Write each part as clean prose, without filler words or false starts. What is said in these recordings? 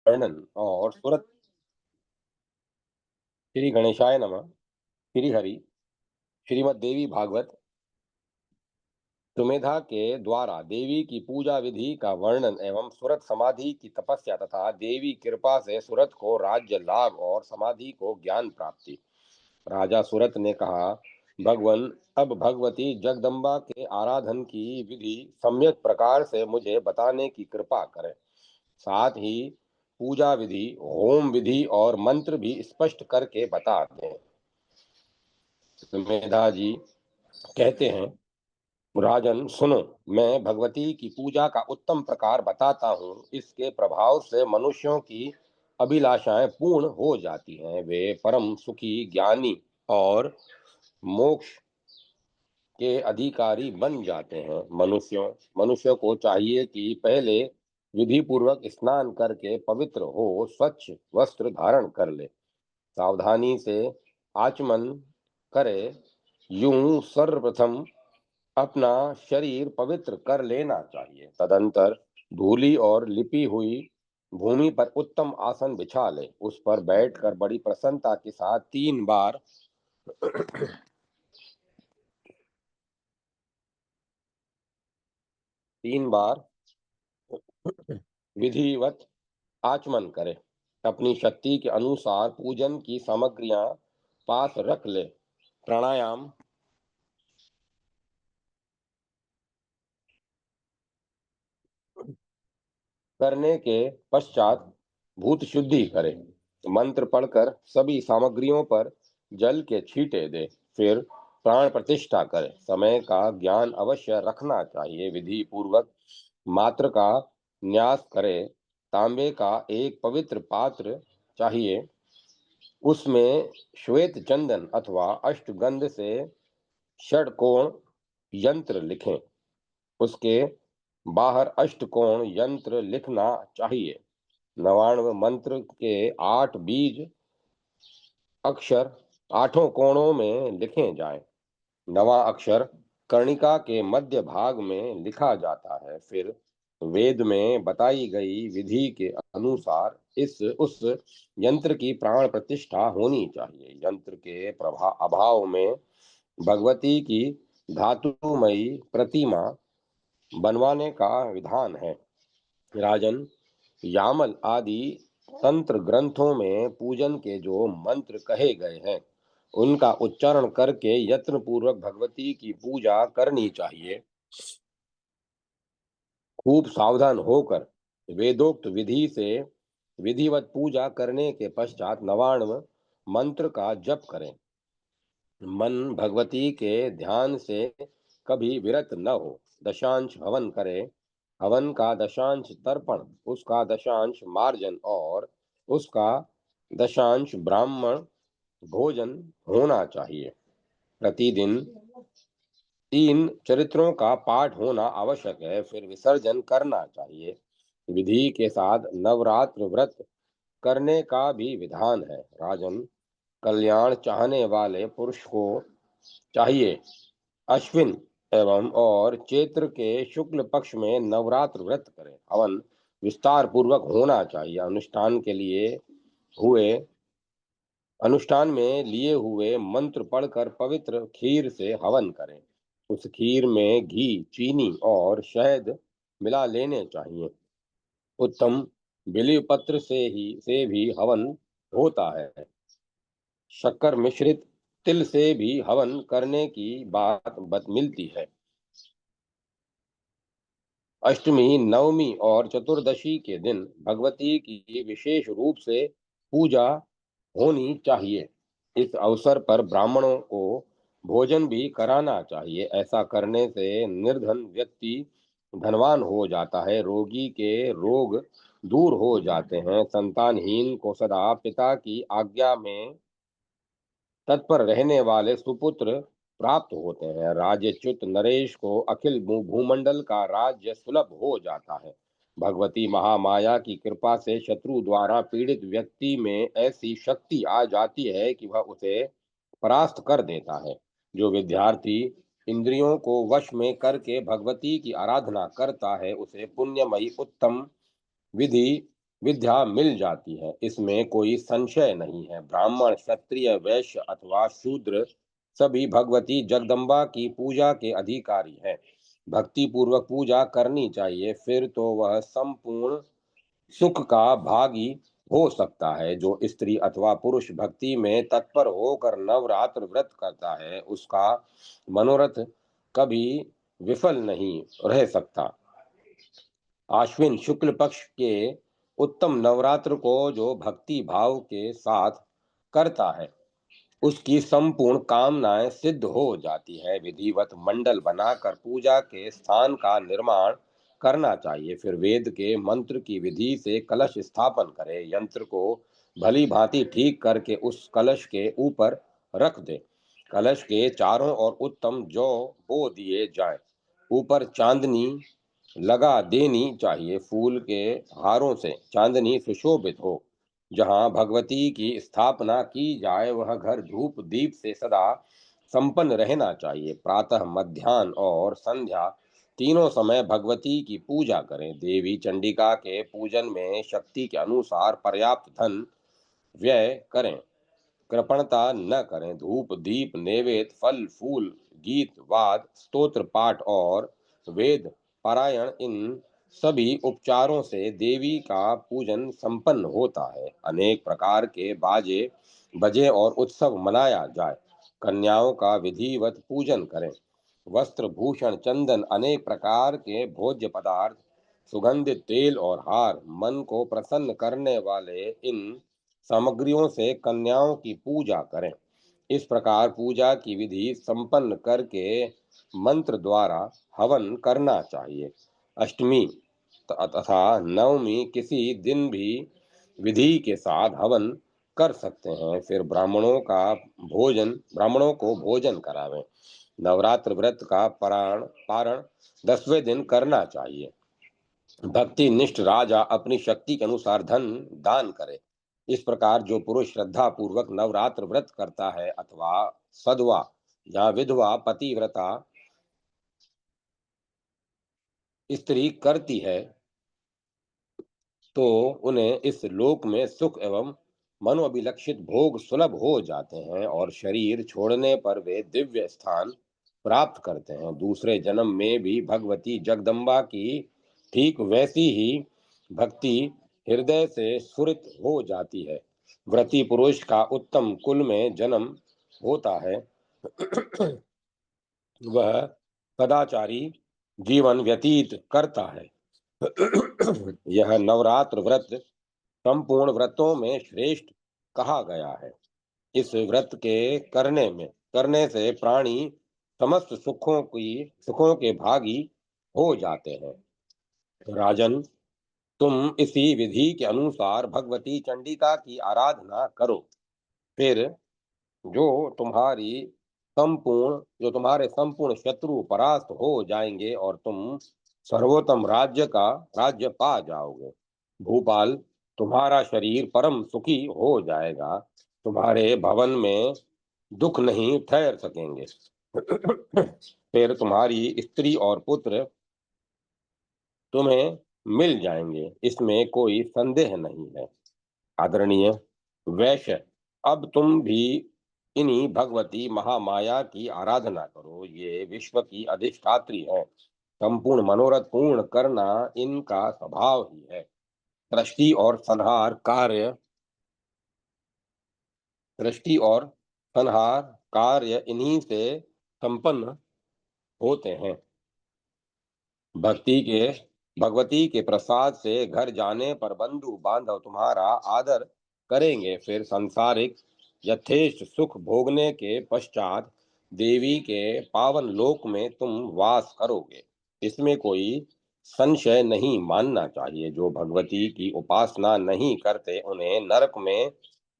वर्णन और सूरत। श्री गणेशाय नमः। श्री हरि। श्रीमद् देवी भागवत सुमेधा के द्वारा देवी की पूजा विधि का वर्णन एवं सुरत समाधि की तपस्या तथा देवी कृपा से सुरत को राज्य लाभ और समाधि को ज्ञान प्राप्ति। राजा सुरत ने कहा, भगवन, अब भगवती जगदम्बा के आराधन की विधि सम्यक प्रकार से मुझे बताने की कृपा करें। साथ ही पूजा विधि, होम विधि और मंत्र भी स्पष्ट करके बता दें। सुमेधा जी कहते हैं, राजन सुनो, मैं भगवती की पूजा का उत्तम प्रकार बताता हूँ। इसके प्रभाव से मनुष्यों की अभिलाषाएं पूर्ण हो जाती हैं। वे परम सुखी, ज्ञानी और मोक्ष के अधिकारी बन जाते हैं। मनुष्य को चाहिए कि पहले विधि पूर्वक स्नान करके पवित्र हो स्वच्छ वस्त्र धारण कर ले, सावधानी से आचमन करे। यूं सर्वप्रथम अपना शरीर पवित्र कर लेना चाहिए। तदंतर धूली और लिपी हुई भूमि पर उत्तम आसन बिछा ले। उस पर बैठकर बड़ी प्रसन्नता के साथ 3 बार तीन बार विधिवत आचमन करे। अपनी शक्ति के अनुसार पूजन की सामग्रियां पास रख ले। प्राणायाम करने के पश्चात भूत शुद्धि करे। मंत्र पढ़कर सभी सामग्रियों पर जल के छींटे दे। फिर प्राण प्रतिष्ठा करे। समय का ज्ञान अवश्य रखना चाहिए। विधि पूर्वक मात्र का न्यास करे। तांबे का एक पवित्र पात्र चाहिए। उसमें श्वेत चंदन अथवा अष्टगंध से षटकोण यंत्र लिखें। उसके बाहर अष्टकोण यंत्र लिखना चाहिए। 99 मंत्र के 8 बीज अक्षर 8 कोणों में लिखे जाएं। 9वां अक्षर कर्णिका के मध्य भाग में लिखा जाता है। फिर वेद में बताई गई विधि के अनुसार इस उस यंत्र की प्राण प्रतिष्ठा होनी चाहिए। यंत्र के अभाव में भगवती की धातुमयी प्रतिमा बनवाने का विधान है। राजन, यामल आदि तंत्र ग्रंथों में पूजन के जो मंत्र कहे गए हैं, उनका उच्चारण करके यत्न पूर्वक भगवती की पूजा करनी चाहिए। खूब सावधान होकर वेदोक्त विधि से विधिवत पूजा करने के पश्चात 99 मंत्र का जप करें। मन भगवती के ध्यान से कभी विरत न हो। दशांश हवन करे। हवन का दशांश तर्पण, उसका दशांश मार्जन और उसका दशांश ब्राह्मण भोजन होना चाहिए। प्रतिदिन 3 चरित्रों का पाठ होना आवश्यक है। फिर विसर्जन करना चाहिए। विधि के साथ नवरात्र व्रत करने का भी विधान है। राजन, कल्याण चाहने वाले पुरुष को चाहिए अश्विन एवं और चैत्र के शुक्ल पक्ष में नवरात्र व्रत करें। हवन विस्तार पूर्वक होना चाहिए। हुए अनुष्ठान में लिए हुए मंत्र पढ़कर पवित्र खीर से हवन करें। उस खीर में घी, चीनी और शहद मिला लेने चाहिए। उत्तम बिल्व पत्र से भी हवन होता है। शक्कर मिश्रित तिल से भी हवन करने की बात मिलती है। अष्टमी, नवमी और चतुर्दशी के दिन भगवती की विशेष रूप से पूजा होनी चाहिए। इस अवसर पर ब्राह्मणों को भोजन भी कराना चाहिए। ऐसा करने से निर्धन व्यक्ति धनवान हो जाता है। रोगी के रोग दूर हो जाते हैं। संतानहीन को सदा पिता की आज्ञा में तत्पर रहने वाले सुपुत्र प्राप्त होते हैं। राज्यच्युत नरेश को अखिल भूमंडल का राज्य सुलभ हो जाता है। भगवती महामाया की कृपा से शत्रु द्वारा पीड़ित व्यक्ति में ऐसी शक्ति आ जाती है कि वह उसे परास्त कर देता है। जो विद्यार्थी इंद्रियों को वश में करके भगवती की आराधना करता है, उसे पुण्यमयी उत्तम विधि विद्या मिल जाती है, इसमें कोई संशय नहीं है। ब्राह्मण, क्षत्रिय, वैश्य अथवा शूद्र सभी भगवती जगदम्बा की पूजा के अधिकारी हैं। भक्ति पूर्वक पूजा करनी चाहिए, फिर तो वह संपूर्ण सुख का भागी हो सकता है। जो स्त्री अथवा पुरुष भक्ति में तत्पर होकर नवरात्र व्रत करता है, उसका मनोरथ कभी विफल नहीं रह सकता। आश्विन शुक्ल पक्ष के उत्तम नवरात्र को जो भक्ति भाव के साथ करता है, उसकी संपूर्ण कामनाएं सिद्ध हो जाती है। विधिवत मंडल बनाकर पूजा के स्थान का निर्माण करना चाहिए। फिर वेद के मंत्र की विधि से कलश स्थापन करें। यंत्र को भली भांति ठीक करके उस कलश के ऊपर रख दे। कलश के चारों ओर उत्तम जौ बो दिए जाएं। ऊपर चांदनी लगा देनी चाहिए। फूल के हारों से चांदनी सुशोभित हो। जहाँ भगवती की स्थापना की जाए, वह घर धूप दीप से सदा संपन्न रहना चाहिए। प्रातः, मध्याह्न और संध्या तीनों समय भगवती की पूजा करें। देवी चंडिका के पूजन में शक्ति के अनुसार पर्याप्त धन व्यय करें। कृपणता न करें। धूप दीप नैवेद्य फल फूल गीत वाद स्तोत्र पाठ और वेद पारायण, इन सभी उपचारों से देवी का पूजन संपन्न होता है। अनेक प्रकार के बाजे बजे और उत्सव मनाया जाए। कन्याओं का विधिवत पूजन करें। वस्त्र भूषण चंदन अनेक प्रकार के भोज्य पदार्थ सुगंधित तेल और हार मन को प्रसन्न करने वाले इन सामग्रियों से कन्याओं की पूजा करें। इस प्रकार पूजा की विधि संपन्न करके मंत्र द्वारा हवन करना चाहिए। अष्टमी तथा नवमी किसी दिन भी विधि के साथ हवन कर सकते हैं। फिर ब्राह्मणों को भोजन करावें। नवरात्र व्रत का पारण 10वें दिन करना चाहिए। भक्ति निष्ठ राजा अपनी शक्ति के अनुसार धन दान करे। इस प्रकार जो पुरुष श्रद्धा पूर्वक नवरात्र व्रत करता है, अथवा सधवा या विधवा पतिव्रता स्त्री करती है, तो उन्हें इस लोक में सुख एवं मनोअभिलक्षित भोग सुलभ हो जाते हैं और शरीर छोड़ने पर वे दिव्य स्थान प्राप्त करते हैं। दूसरे जन्म में भी भगवती जगदम्बा की ठीक वैसी ही भक्ति हृदय से स्फुरित हो जाती है। व्रती पुरुष का उत्तम कुल में जन्म होता है। वह सदाचारी जीवन व्यतीत करता है। यह नवरात्र व्रत संपूर्ण व्रतों में श्रेष्ठ कहा गया है। इस व्रत के करने से प्राणी समस्त सुखों के भागी हो जाते हैं। राजन, तुम इसी विधि के अनुसार भगवती चंडिका की आराधना करो। फिर जो तुम्हारी जो तुम्हारे संपूर्ण शत्रु परास्त हो जाएंगे और तुम सर्वोत्तम राज्य पा जाओगे। भूपाल, तुम्हारा शरीर परम सुखी हो जाएगा। तुम्हारे भवन में दुख नहीं ठहर सकेंगे। फिर तुम्हारी स्त्री और पुत्र तुम्हें मिल जाएंगे, इसमें कोई संदेह नहीं है। आदरणीय वैश्य, अब तुम भी इन्हीं भगवती महामाया की आराधना करो। ये विश्व की अधिष्ठात्री है। संपूर्ण मनोरथ पूर्ण करना इनका स्वभाव ही है। सृष्टि और संहार कार्य सृष्टि और संहार कार्य इन्हीं से संपन्न होते हैं। भक्ति के भगवती के प्रसाद से घर जाने पर बंधु बांधव तुम्हारा आदर करेंगे। फिर सांसारिक यथेष्ट सुख भोगने के पश्चात देवी के पावन लोक में तुम वास करोगे, इसमें कोई संशय नहीं मानना चाहिए। जो भगवती की उपासना नहीं करते, उन्हें नरक में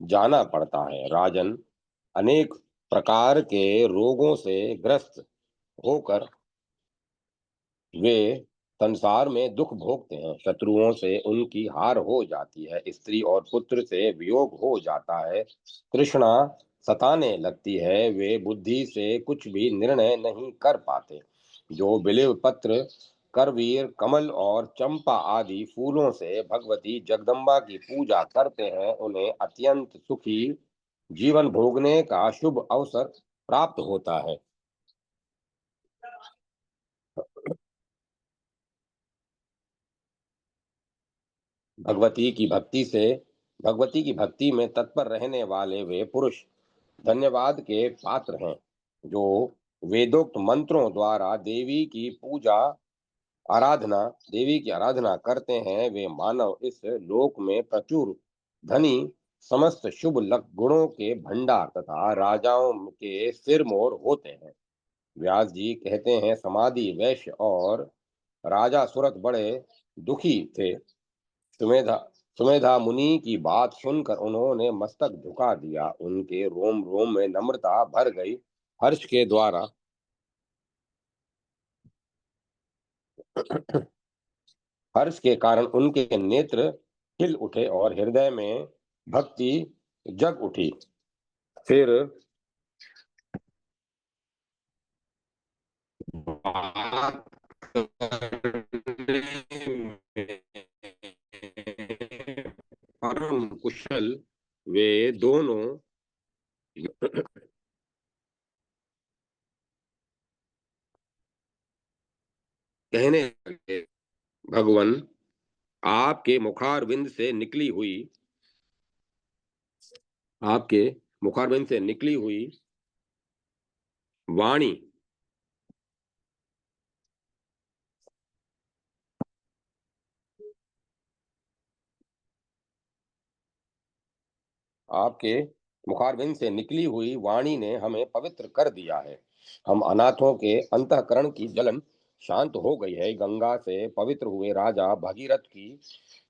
जाना पड़ता है। राजन, अनेक प्रकार के रोगों से ग्रस्त होकर वे संसार में दुख भोगते हैं। शत्रुओं से उनकी हार हो जाती है। स्त्री और पुत्र से वियोग हो जाता है। तृष्णा सताने लगती है। वे बुद्धि से कुछ भी निर्णय नहीं कर पाते। जो बिलीव पत्र करवीर, कमल और चंपा आदि फूलों से भगवती जगदम्बा की पूजा करते हैं, उन्हें अत्यंत सुखी जीवन भोगने का शुभ अवसर प्राप्त होता है। भगवती की भक्ति से भगवती की भक्ति में तत्पर रहने वाले वे पुरुष धन्यवाद के पात्र हैं, जो वेदोक्त मंत्रों द्वारा आराधना देवी की आराधना करते हैं। वे मानव इस लोक में प्रचुर धनी, समस्त शुभ गुणों के भंडार तथा राजाओं के सिरमौर होते हैं। व्यास जी कहते हैं, समाधि वैश्य और राजा सूरत बड़े दुखी थे। सुमेधा सुमेधा मुनि की बात सुनकर उन्होंने मस्तक झुका दिया। उनके रोम रोम में नम्रता भर गई। हर्ष के द्वारा हर्ष के कारण उनके नेत्र खिल उठे और हृदय में भक्ति जग उठी। फिर बात करने में परम कुशल वे दोनों कहने लगे, भगवान, आपके मुखारविंद से निकली हुई आपके मुखारविंद से निकली हुई वाणी आपके मुखारबिंद से निकली हुई वाणी ने हमें पवित्र कर दिया है। हम अनाथों के अंतःकरण की जलन शांत हो गई है। गंगा से पवित्र हुए राजा भगीरथ की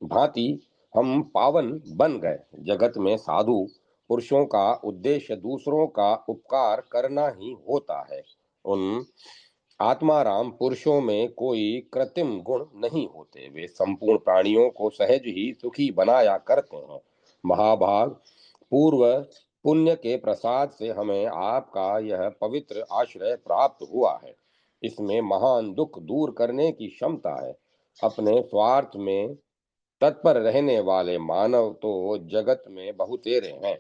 भांति हम पावन बन गए। जगत में साधु पुरुषों का उद्देश्य दूसरों का उपकार करना ही होता है। उन आत्माराम पुरुषों में कोई कृत्रिम गुण नहीं होते। वे संपूर्ण प्राणियों को सहज ही सुखी बनाया करते हैं। महाभाग, पूर्व पुण्य के प्रसाद से हमें आपका यह पवित्र आश्रय प्राप्त हुआ है। इसमें महान दुख दूर करने की क्षमता है। अपने स्वार्थ में तत्पर रहने वाले मानव तो जगत में बहुतेरे हैं।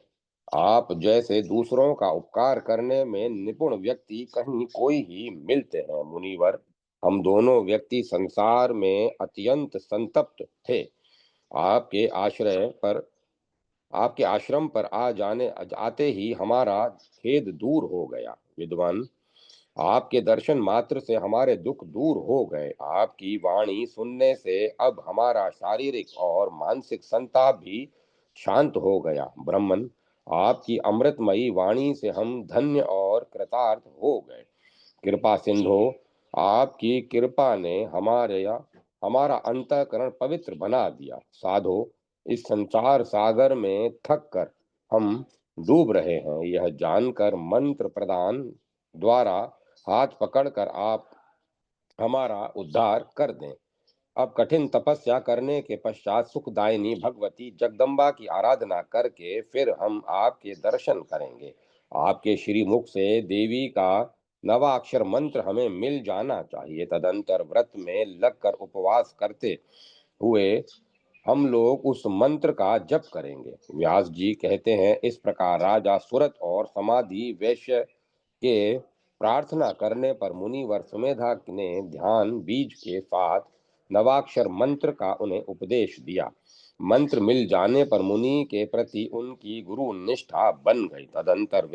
आप जैसे दूसरों का उपकार करने में निपुण व्यक्ति कहीं कोई ही मिलते हैं। मुनिवर, हम दोनों व्यक्ति संसार में अत्यंत संतप्त थे। आपके आश्रय पर आपके आश्रम पर आ जाने आते ही हमारा खेद दूर हो गया। विद्वान, आपके दर्शन मात्र से हमारे दुख दूर हो गए। आपकी वाणी सुनने से अब हमारा शारीरिक और मानसिक संताप भी शांत हो गया। ब्रह्मन, आपकी अमृतमयी वाणी से हम धन्य और कृतार्थ हो गए। कृपा सिंधु, आपकी कृपा ने हमारा अंतःकरण पवित्र बना दिया। साधो, इस संसार सागर में थक कर हम डूब रहे हैं। यह जानकर मंत्र प्रदान द्वारा हाथ पकड़कर आप हमारा उद्धार कर दें। अब कठिन तपस्या करने के पश्चात सुखदायिनी भगवती जगदम्बा की आराधना करके फिर हम आपके दर्शन करेंगे। आपके श्रीमुख से देवी का नवाक्षर मंत्र हमें मिल जाना चाहिए। तदंतर व्रत में लगकर उपवास करते हुए हम लोग उस मंत्र का जप करेंगे। व्यास जी कहते हैं, इस प्रकार राजा सुरत और समाधि वैश्य के प्रार्थना करने पर मुनिवर सुमेधा ने ध्यान बीज के साथ नवाक्षर मंत्र का उन्हें उपदेश दिया। मंत्र मिल जाने पर मुनि के प्रति उनकी गुरु निष्ठा बन गई। तदंतर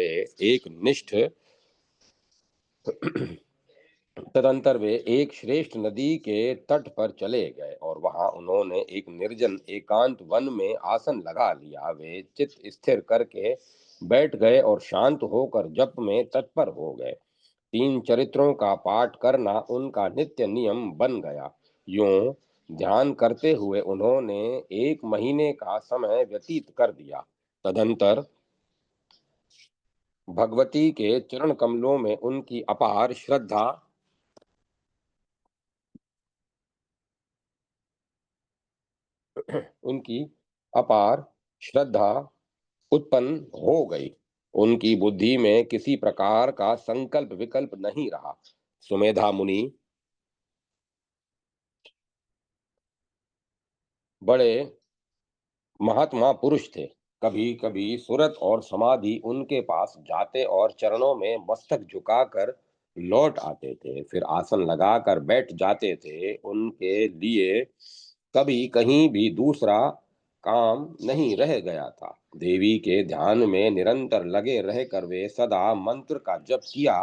वे एक श्रेष्ठ नदी के तट पर चले गए और वहां उन्होंने एक निर्जन एकांत वन में आसन लगा लिया। वे चित्त स्थिर करके बैठ गए और शांत होकर जप में तत्पर हो गए। 3 चरित्रों का पाठ करना उनका नित्य नियम बन गया। यूं ध्यान करते हुए उन्होंने 1 महीने का समय व्यतीत कर दिया। तदंतर भगवती के चरण कमलों में उनकी अपार श्रद्धा उत्पन्न हो गई। उनकी बुद्धि में किसी प्रकार का संकल्प विकल्प नहीं रहा। सुमेधा मुनि बड़े महात्मा पुरुष थे। कभी कभी सूरत और समाधि उनके पास जाते और चरणों में मस्तक झुकाकर लौट आते थे, फिर आसन लगाकर बैठ जाते थे। उनके लिए कभी कहीं भी दूसरा काम नहीं रह गया था। देवी के ध्यान में निरंतर लगे रहकर वे सदा मंत्र का जप किया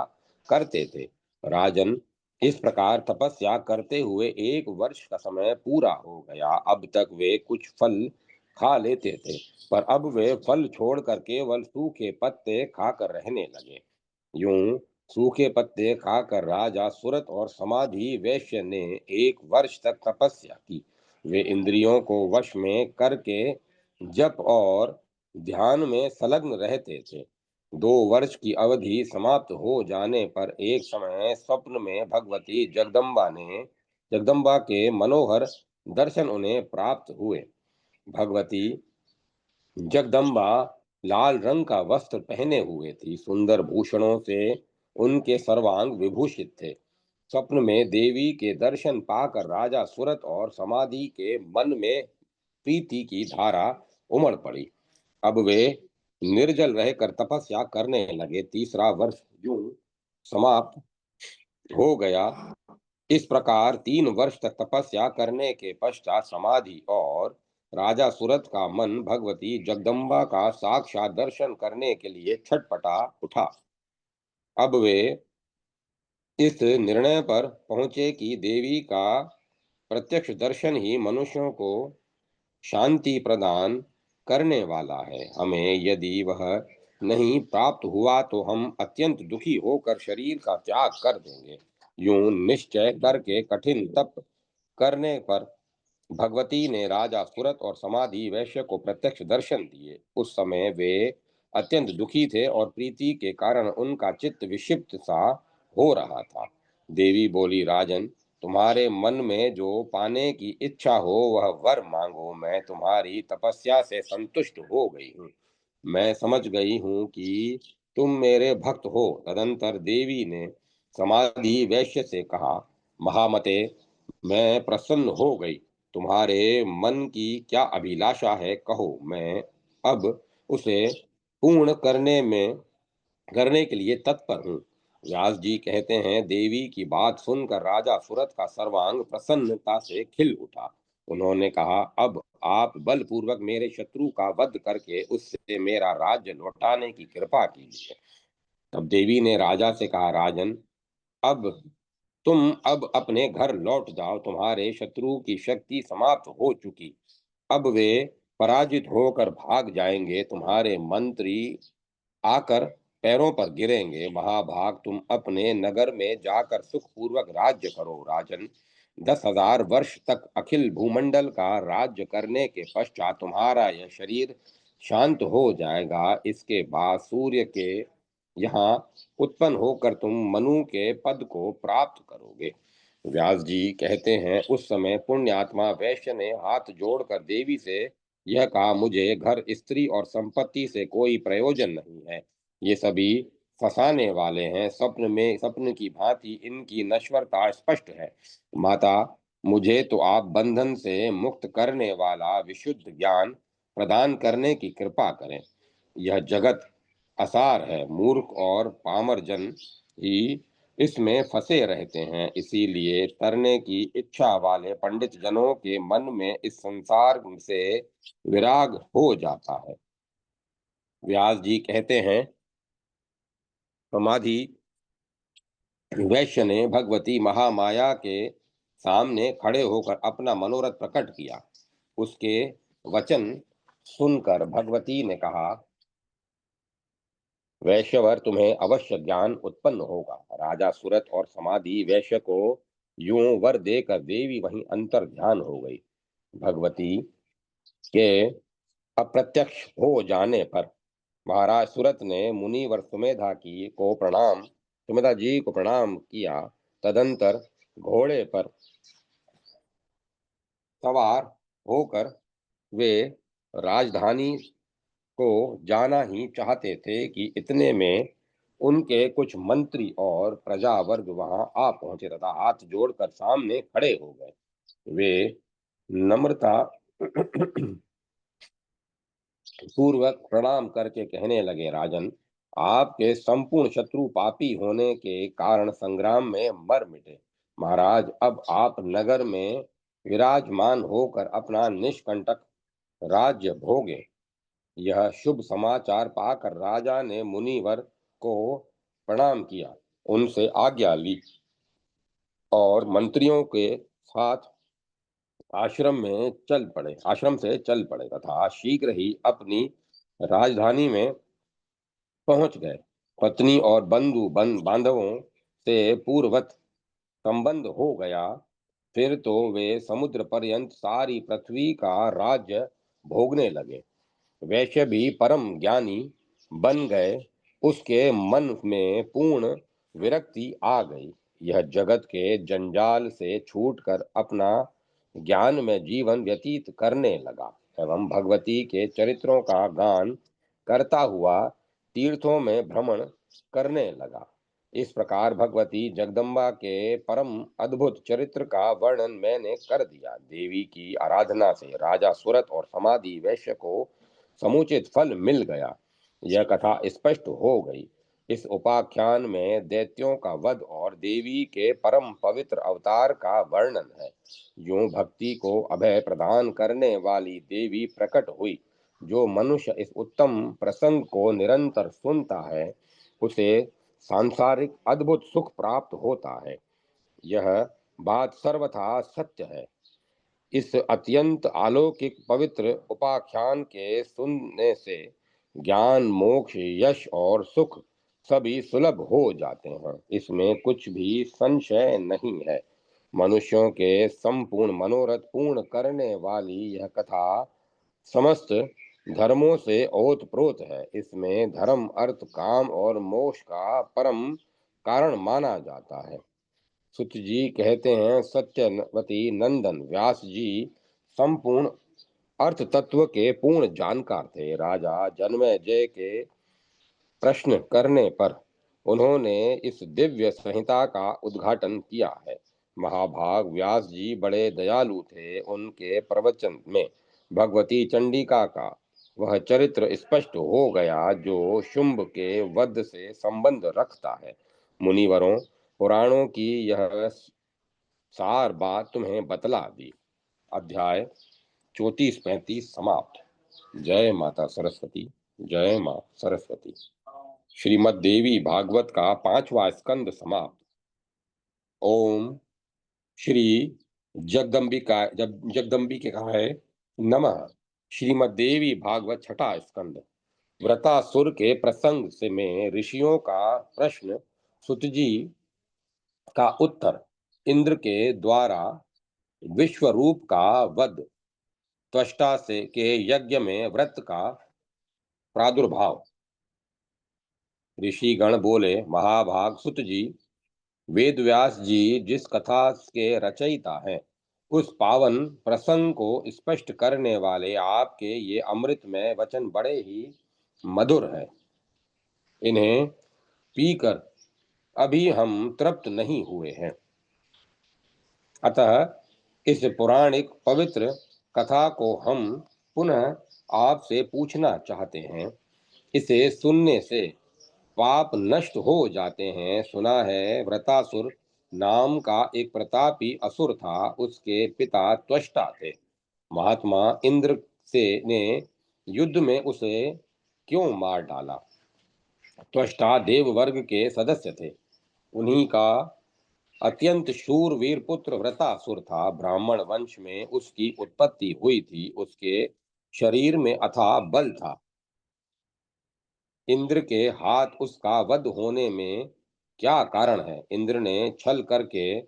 करते थे। राजन, इस प्रकार तपस्या करते हुए 1 वर्ष का समय पूरा हो गया। अब तक वे कुछ फल खा लेते थे, पर अब वे फल छोड़कर केवल सूखे पत्ते खाकर रहने लगे। यूं सूखे पत्ते खाकर राजा सुरत और समाधि वैश्य ने 1 वर्ष तक तपस्या की। वे इंद्रियों को वश में करके जप और ध्यान में संलग्न रहते थे। 2 वर्ष की अवधि समाप्त हो जाने पर एक समय स्वप्न में भगवती जगदम्बा के मनोहर दर्शन उन्हें प्राप्त हुए। भगवती जगदम्बा लाल रंग का वस्त्र पहने हुए थी, सुंदर भूषणों से उनके सर्वांग विभूषित थे। स्वप्न में देवी के दर्शन पाकर राजा सुरत और समाधि के मन में प्रीति की धारा उमड़ पड़ी। अब वे निर्जल रहकर तपस्या करने लगे। 3रा वर्ष यूं समाप्त हो गया। इस प्रकार 3 वर्ष तक तपस्या करने के पश्चात समाधि और राजा सूरत का मन भगवती जगदम्बा का साक्षात दर्शन करने के लिए छटपटा उठा। अब वे इस निर्णय पर पहुंचे कि देवी का प्रत्यक्ष दर्शन ही मनुष्यों को शांति प्रदान करने वाला है। हमें यदि वह नहीं प्राप्त हुआ तो हम अत्यंत दुखी होकर शरीर का त्याग कर देंगे। यूं निश्चय करके कठिन तप करने पर भगवती ने राजा सूरत और समाधि वैश्य को प्रत्यक्ष दर्शन दिए। उस समय वे अत्यंत दुखी थे और प्रीति के कारण उनका चित्त विक्षिप्त सा हो रहा था। देवी बोली, राजन, तुम्हारे मन में जो पाने की इच्छा हो वह वर मांगो। मैं तुम्हारी तपस्या से संतुष्ट हो गई हूँ। मैं समझ गई हूँ कि तुम मेरे भक्त हो। तदंतर देवी ने समाधि वैश्य से कहा, महामते, मैं प्रसन्न हो गई। तुम्हारे मन की क्या अभिलाषा है, कहो। मैं अब उसे पूर्ण करने के लिए तत्पर हूँ। व्यास जी कहते हैं, देवी की बात सुनकर राजा सूरत का सर्वांग प्रसन्नता से खिल उठा। उन्होंने कहा, अब आप बलपूर्वक मेरे शत्रु का वध करके उससे मेरा राज्य लौटाने की कृपा कीजिए। तब देवी ने राजा से कहा, राजन, अब तुम अब अपने घर लौट जाओ। तुम्हारे शत्रु की शक्ति समाप्त हो चुकी। अब वे पराजित होकर भाग जाएंगे। तुम्हारे मंत्री आकर पैरों पर गिरेंगे। महाभाग, तुम अपने नगर में जाकर सुखपूर्वक राज्य करो। राजन, 10,000 वर्ष तक अखिल भूमंडल का राज्य करने के पश्चात तुम्हारा यह शरीर शांत हो जाएगा। इसके बाद सूर्य के यहाँ उत्पन्न होकर तुम मनु के पद को प्राप्त करोगे। व्यास जी कहते हैं, उस समय पुण्यात्मा वैश्य ने हाथ जोड़कर देवी से यह कहा, मुझे घर, स्त्री और संपत्ति से कोई प्रयोजन नहीं है। ये सभी फंसाने वाले हैं। स्वप्न की भांति इनकी नश्वरता स्पष्ट है। माता, मुझे तो आप बंधन से मुक्त करने वाला विशुद्ध ज्ञान प्रदान करने की कृपा करें। यह जगत असार है। मूर्ख और पामर जन ही इसमें फंसे रहते हैं। इसीलिए तरने की इच्छा वाले पंडित जनों के मन में इस संसार से विराग हो जाता है। व्यास जी कहते हैं, समाधि वैश्य ने भगवती महामाया के सामने खड़े होकर अपना मनोरथ प्रकट किया। उसके वचन सुनकर भगवती ने कहा, वैश्यवर, तुम्हें अवश्य ज्ञान उत्पन्न होगा। राजा सूरत और समाधि वैश्य को यूं वर देकर देवी वहीं अंतर ध्यान हो गई। भगवती के अप्रत्यक्ष हो जाने पर महाराज सूरत ने मुनिवर सुमेधा जी को प्रणाम किया। तदंतर घोड़े पर सवार होकर वे राजधानी को जाना ही चाहते थे कि इतने में उनके कुछ मंत्री और प्रजा वर्ग वहां आ पहुंचे तथा हाथ जोड़कर सामने खड़े हो गए। वे नम्रता पूर्वक प्रणाम करके कहने लगे, राजन, आपके संपूर्ण शत्रु पापी होने के कारण संग्राम में मर मिटे। महाराज, अब आप नगर में विराजमान होकर अपना निष्कंटक राज्य भोगे। यह शुभ समाचार पाकर राजा ने मुनिवर को प्रणाम किया, उनसे आज्ञा ली और मंत्रियों के साथ आश्रम से चल पड़े तथा शीघ्र ही अपनी राजधानी में पहुंच गए। पत्नी और बांधवों से पूर्ववत संबंध हो गया। फिर तो वे समुद्र पर्यंत सारी पृथ्वी का राज्य भोगने लगे। वैश्य भी परम ज्ञानी बन गए। उसके मन में पूर्ण विरक्ति आ गई। यह जगत के जंजाल से छूटकर अपना ज्ञान में जीवन व्यतीत करने लगा एवं भगवती के चरित्रों का गान करता हुआ तीर्थों में भ्रमण करने लगा। इस प्रकार भगवती जगदम्बा के परम अद्भुत चरित्र का वर्णन मैंने कर दिया। देवी की आराधना से राजा सुरत और समाधि वैश्य को समुचित फल मिल गया। यह कथा स्पष्ट हो गई। इस उपाख्यान में दैत्यों का वध और देवी के परम पवित्र अवतार का वर्णन है। यूं भक्ति को अभय प्रदान करने वाली देवी प्रकट हुई। जो मनुष्य इस उत्तम प्रसंग को निरंतर सुनता है, उसे सांसारिक अद्भुत सुख प्राप्त होता है। यह बात सर्वथा सत्य है। इस अत्यंत अलौकिक पवित्र उपाख्यान के सुनने से ज्ञान, मोक्ष, यश और सुख सभी सुलभ हो जाते हैं। इसमें कुछ भी संशय नहीं है। मनुष्यों के संपूर्ण मनोरथ पूर्ण करने वाली यह कथा समस्त धर्मों से ओतप्रोत है। इसमें धर्म, अर्थ, काम और मोक्ष का परम कारण माना जाता है। सुत जी कहते हैं, सत्यवती नंदन व्यास जी संपूर्ण अर्थ तत्व के पूर्ण जानकार थे। राजा जन्मेजय के प्रश्न करने पर उन्होंने इस दिव्य संहिता का उद्घाटन किया है। महाभाग व्यास जी बड़े दयालु थे। उनके प्रवचन में भगवती चंडिका का वह चरित्र स्पष्ट हो गया जो शुंभ के वध से संबंध रखता है। मुनिवरों, पुराणों की यह सार बात तुम्हें बतला दी। अध्याय 34-35 समाप्त। जय माता सरस्वती। जय मां सरस्वती। श्रीमद् देवी भागवत का 5वां स्कंद समाप्त। ओम श्री जगदम्बिकाय नमः। श्रीमद् देवी भागवत 6वां स्कंद। व्रतासुर के प्रसंग से में ऋषियों का प्रश्न, सुतजी का उत्तर, इंद्र के द्वारा विश्वरूप का वध, त्वष्टा से के यज्ञ में व्रत का प्रादुर्भाव। ऋषिगण बोले, महाभाग सुत जी, वेदव्यास जी जिस कथा के रचयिता हैं, उस पावन प्रसंग को स्पष्ट करने वाले आपके ये अमृतमय वचन बड़े ही मधुर है। इन्हें पीकर अभी हम तृप्त नहीं हुए हैं। अतः इस पौराणिक पवित्र कथा को हम पुनः आपसे पूछना चाहते हैं। इसे सुनने से पाप नष्ट हो जाते हैं। सुना है व्रतासुर नाम का एक प्रतापी असुर था। उसके पिता त्वष्टा थे। महात्मा इंद्र से ने युद्ध में उसे क्यों मार डाला? त्वष्टा देव वर्ग के सदस्य थे। उन्हीं का अत्यंत शूरवीर पुत्र व्रतासुर था। ब्राह्मण वंश में उसकी उत्पत्ति हुई थी। उसके शरीर में अथाह बल था। इंद्र के हाथ उसका वध होने में क्या कारण है? इंद्र ने छल करके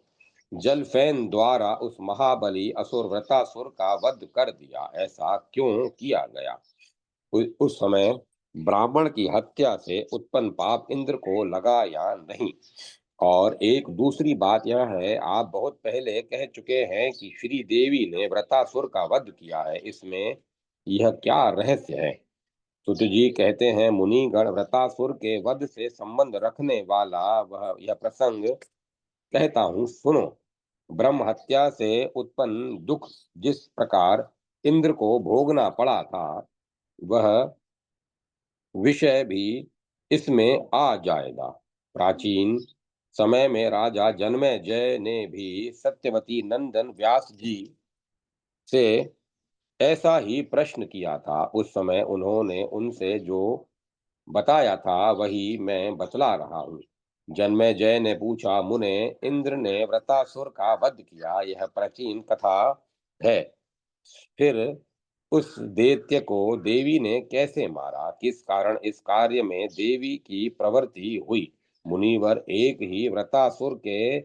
जलफैन द्वारा उस महाबली असुर व्रतासुर का वध कर दिया। ऐसा क्यों किया गया? उस समय ब्राह्मण की हत्या से उत्पन्न पाप इंद्र को लगा या नहीं? और एक दूसरी बात यह है, आप बहुत पहले कह चुके हैं कि श्री देवी ने व्रतासुर का वध किया है। इसमें यह क्या रहस्य है? सुत जी कहते हैं, मुनिगण, व्रतासुर के वध से संबंध रखने वाला वह यह प्रसंग कहता हूँ, सुनो। ब्रह्म हत्या से उत्पन्न दुख जिस प्रकार इंद्र को भोगना पड़ा था, वह विषय भी इसमें आ जाएगा। प्राचीन समय में राजा जन्मेजय ने भी सत्यवती नंदन व्यास जी से ऐसा ही प्रश्न किया था। उस समय उन्होंने उनसे जो बताया था वही मैं बतला रहा हूँ। जन्मेजय ने पूछा, मुने, इंद्र ने वृतासुर का वध किया, यह प्राचीन कथा है। फिर उस दैत्य को देवी ने कैसे मारा? किस कारण इस कार्य में देवी की प्रवृत्ति हुई? मुनिवर, एक ही वृतासुर के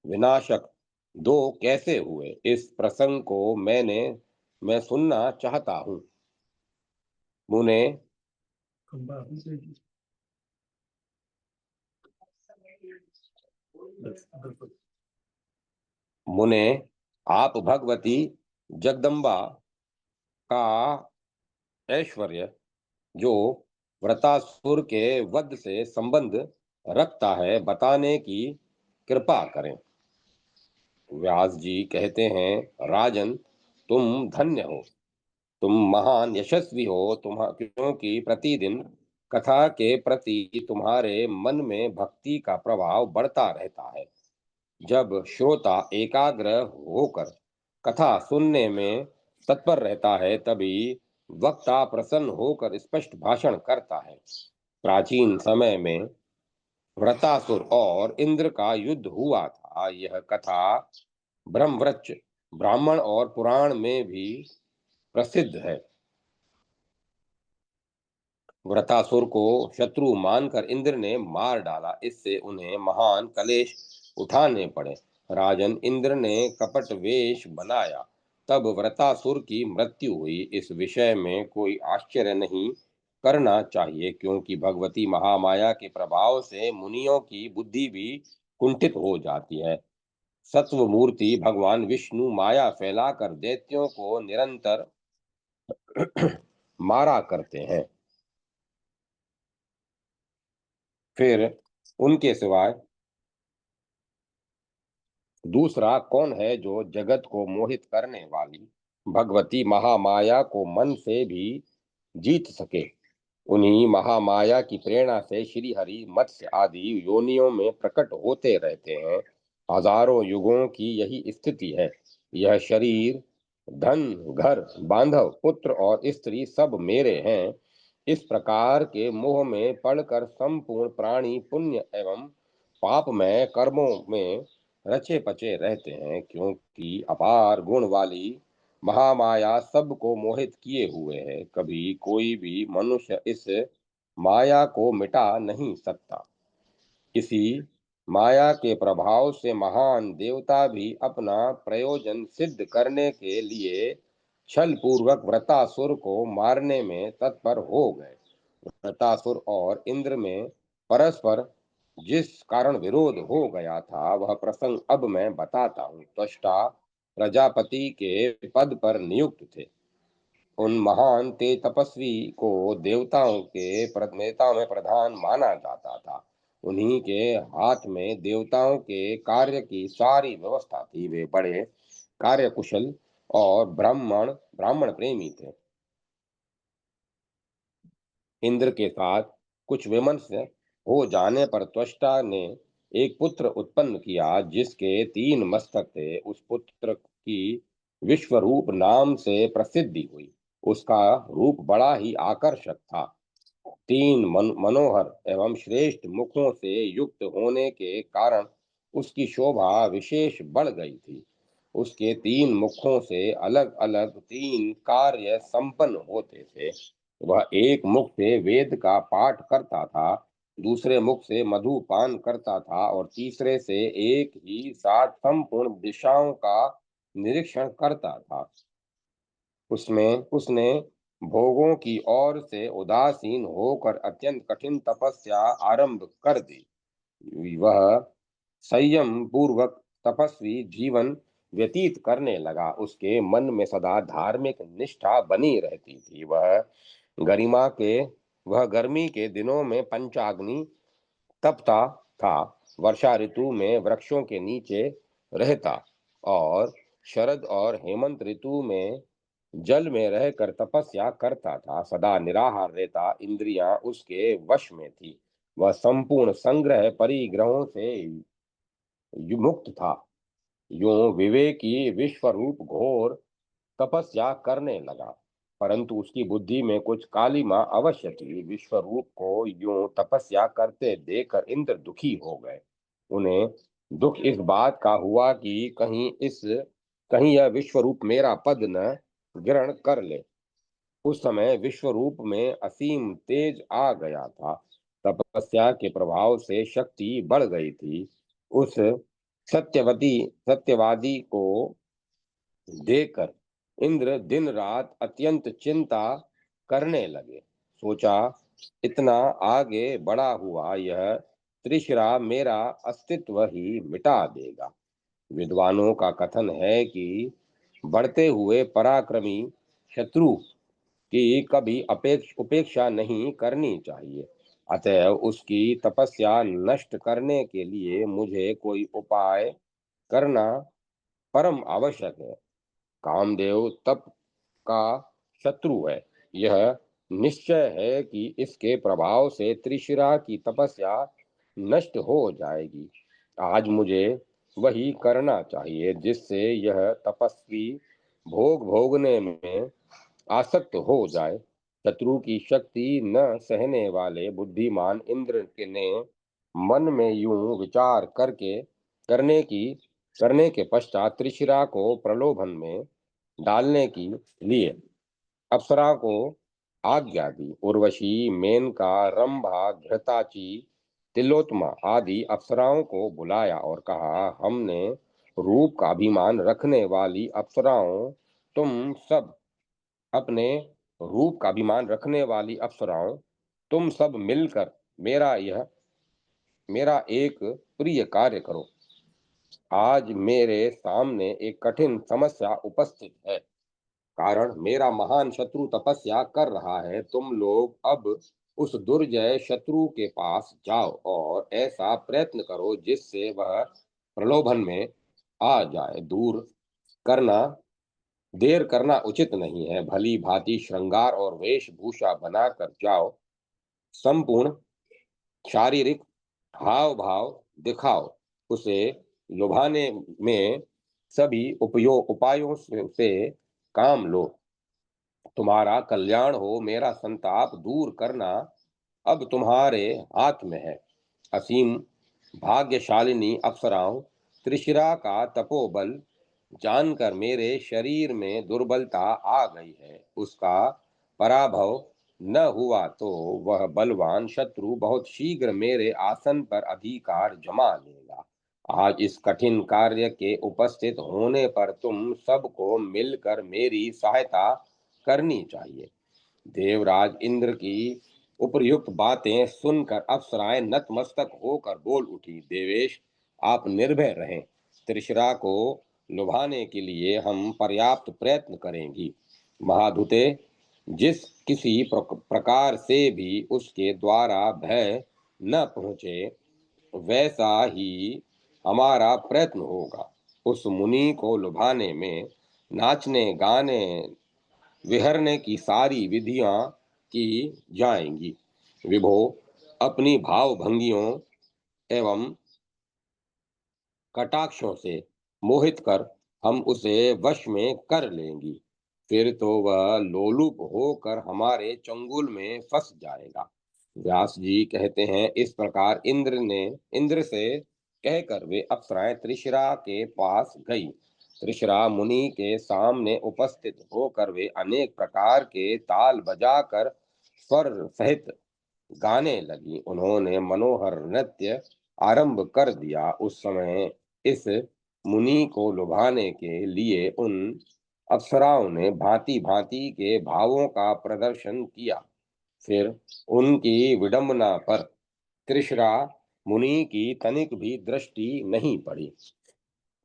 विनाशक दो कैसे हुए? इस प्रसंग को मैं सुनना चाहता हूँ। मुने मुने आप भगवती जगदम्बा का ऐश्वर्य जो वृतासुर के वध से संबंध रखता है बताने की कृपा करें। व्यास जी कहते हैं, राजन, तुम धन्य हो, तुम महान यशस्वी हो, क्योंकि प्रतिदिन कथा के प्रति तुम्हारे मन में भक्ति का प्रभाव बढ़ता रहता है। जब श्रोता एकाग्र होकर कथा सुनने में तत्पर रहता है, तभी वक्ता प्रसन्न होकर स्पष्ट भाषण करता है। प्राचीन समय में वृतासुर और इंद्र का युद्ध हुआ था। यह कथा ब्रह्मवृक्ष ब्राह्मण और पुराण में भी प्रसिद्ध है। वृतासुर को शत्रु मानकर इंद्र ने मार डाला, इससे उन्हें महान कलेश उठाने पड़े। राजन, इंद्र ने कपट वेश बनाया, तब वृतासुर की मृत्यु हुई। इस विषय में कोई आश्चर्य नहीं करना चाहिए, क्योंकि भगवती महामाया के प्रभाव से मुनियों की बुद्धि भी कुंठित हो जाती है। सत्व मूर्ति भगवान विष्णु माया फैलाकर दैत्यों को निरंतर मारा करते हैं। फिर उनके सिवाय दूसरा कौन है जो जगत को मोहित करने वाली भगवती महामाया को मन से भी जीत सके? उन्हीं महामाया की प्रेरणा से श्री हरि मत्स्य आदि योनियों में प्रकट होते रहते हैं। हजारों युगों की यही स्थिति है। यह शरीर, धन, घर, बांधव, पुत्र और स्त्री सब मेरे हैं। इस प्रकार के मोह में पड़कर संपूर्ण प्राणी पुण्य एवं पापमय कर्मों में रचे पचे रहते हैं, क्योंकि अपार गुण वाली महामाया सबको मोहित किए हुए है। कभी कोई भी मनुष्य इस माया को मिटा नहीं सकता। इसी माया के प्रभाव से महान देवता भी अपना प्रयोजन सिद्ध करने के लिए छल पूर्वक वृतासुर को मारने में तत्पर हो गए। वृतासुर और इंद्र में परस्पर जिस कारण विरोध हो गया था, वह प्रसंग अब मैं बताता हूँ। त्वष्टा प्रजापति के पद पर नियुक्त थे। उन महान तेज तपस्वी को देवताओं के नेताओं में प्रधान माना जाता था। उन्हीं के हाथ में देवताओं के कार्य की सारी व्यवस्था थी। वे बड़े कार्यकुशल और ब्राह्मण ब्राह्मण प्रेमी थे। इंद्र के साथ कुछ विमर्श हो जाने पर त्वष्टा ने एक पुत्र उत्पन्न किया, जिसके 3 मस्तक थे। उस पुत्र की विश्वरूप नाम से प्रसिद्धि हुई। उसका रूप बड़ा ही आकर्षक था। 3 मनोहर एवं श्रेष्ठ मुखों से युक्त होने के कारण उसकी शोभा विशेष बढ़ गई थी। उसके 3 मुखों से अलग अलग 3 कार्य संपन्न होते थे। वह एक मुख से वेद का पाठ करता था, दूसरे मुख से मधु पान करता था और तीसरे से एक ही साथ संपूर्ण दिशाओं का निरीक्षण करता था। उसमें उसने भोगों की ओर से उदासीन होकर अत्यंत कठिन तपस्या आरंभ कर दी। वह संयम पूर्वक तपस्वी जीवन व्यतीत करने लगा। उसके मन में सदा धार्मिक निष्ठा बनी रहती थी। गरिमा के वह गर्मी के दिनों में पंचाग्नि तपता था, वर्षा ऋतु में वृक्षों के नीचे रहता और शरद और हेमंत ऋतु में जल में रहकर तपस्या करता था, सदा निराहार रहता, इंद्रियां उसके वश में थी। वह संपूर्ण संग्रह परिग्रहों से मुक्त था। यूं विवेकी विश्वरूप घोर तपस्या करने लगा, परंतु उसकी बुद्धि में कुछ कालिमा अवश्य थी। विश्वरूप को यूं तपस्या करते देखकर इंद्र दुखी हो गए। उन्हें दुख इस बात का हुआ कि कहीं यह विश्वरूप मेरा पद न ग्रहण कर ले। उस समय विश्वरूप में असीम तेज आ गया था। तपस्या के प्रभाव से शक्ति बढ़ गई थी। उस सत्यवती सत्यवादी को देखकर इंद्र दिन रात अत्यंत चिंता करने लगे। सोचा, इतना आगे बढ़ा हुआ यह त्रिशिरा मेरा अस्तित्व ही मिटा देगा। विद्वानों का कथन है कि बढ़ते हुए पराक्रमी शत्रु की कभी उपेक्षा नहीं करनी चाहिए। अतएव उसकी तपस्या नष्ट करने के लिए मुझे कोई उपाय करना परम आवश्यक है। कामदेव तप का शत्रु है। यह निश्चय है कि इसके प्रभाव से त्रिशिरा की तपस्या नष्ट हो जाएगी। आज मुझे वही करना चाहिए जिससे यह तपस्वी भोग भोगने में आसक्त हो जाए। शत्रु की शक्ति न सहने वाले बुद्धिमान इंद्र ने मन में यूं विचार करने के पश्चात त्रिशिरा को प्रलोभन में डालने की लिए अप्सरा को आज्ञा दी। उर्वशी, मेनका, रंभा, घृताची, तिलोत्तमा आदि अप्सराओं को बुलाया और कहा, हमने रूप का अभिमान रखने वाली अप्सराओं, तुम सब अपने रूप का अभिमान रखने वाली अप्सराओं, तुम सब मिलकर मेरा एक प्रिय कार्य करो। आज मेरे सामने एक कठिन समस्या उपस्थित है, कारण मेरा महान शत्रु तपस्या कर रहा है। तुम लोग अब उस दुर्जय शत्रु के पास जाओ और ऐसा प्रयत्न करो जिससे वह प्रलोभन में आ जाए। करना देर करना उचित नहीं है। भली भांति श्रृंगार और वेशभूषा बनाकर जाओ। संपूर्ण शारीरिक हाव भाव दिखाओ। उसे लुभाने में सभी उपायों से काम लो। तुम्हारा कल्याण हो, मेरा संताप दूर करना अब तुम्हारे हाथ में है। असीम भाग्यशालिनी अप्सराओं, त्रिशिरा का तपोबल जानकर मेरे शरीर में दुर्बलता आ गई है। उसका पराभव न हुआ तो वह बलवान शत्रु बहुत शीघ्र मेरे आसन पर अधिकार जमा लेगा। आज इस कठिन कार्य के उपस्थित होने पर तुम सबको मिलकर मेरी सहायता करनी चाहिए। देवराज इंद्र की उपर्युक्त बातें सुनकर अप्सराएं नतमस्तक होकर बोल उठी, देवेश, आप निर्भय रहें। त्रिशिरा को लुभाने के लिए हम पर्याप्त प्रयत्न करेंगी। महाधुते, जिस किसी प्रकार से भी उसके द्वारा भय न पहुंचे, वैसा ही हमारा प्रयत्न होगा। उस मुनि को लुभाने में नाचने गाने विहरने की सारी विधियां की जाएंगी। विभो, अपनी भाव भंगियों एवं कटाक्षों से मोहित कर हम उसे वश में कर लेंगी। फिर तो वह लोलुप होकर हमारे चंगुल में फंस जाएगा। व्यास जी कहते हैं, इस प्रकार इंद्र से कहकर वे अप्सराएं त्रिशिरा के पास गई। त्रिशिरा मुनि के सामने उपस्थित होकर वे अनेक प्रकार के ताल बजाकर स्वर सहित गाने लगी। उन्होंने मनोहर नृत्य आरंभ कर दिया। उस समय इस मुनि को लुभाने के लिए उन अप्सराओं ने भांति भांति के भावों का प्रदर्शन किया। फिर उनकी विडंबना पर त्रिशिरा मुनि की तनिक भी दृष्टि नहीं पड़ी।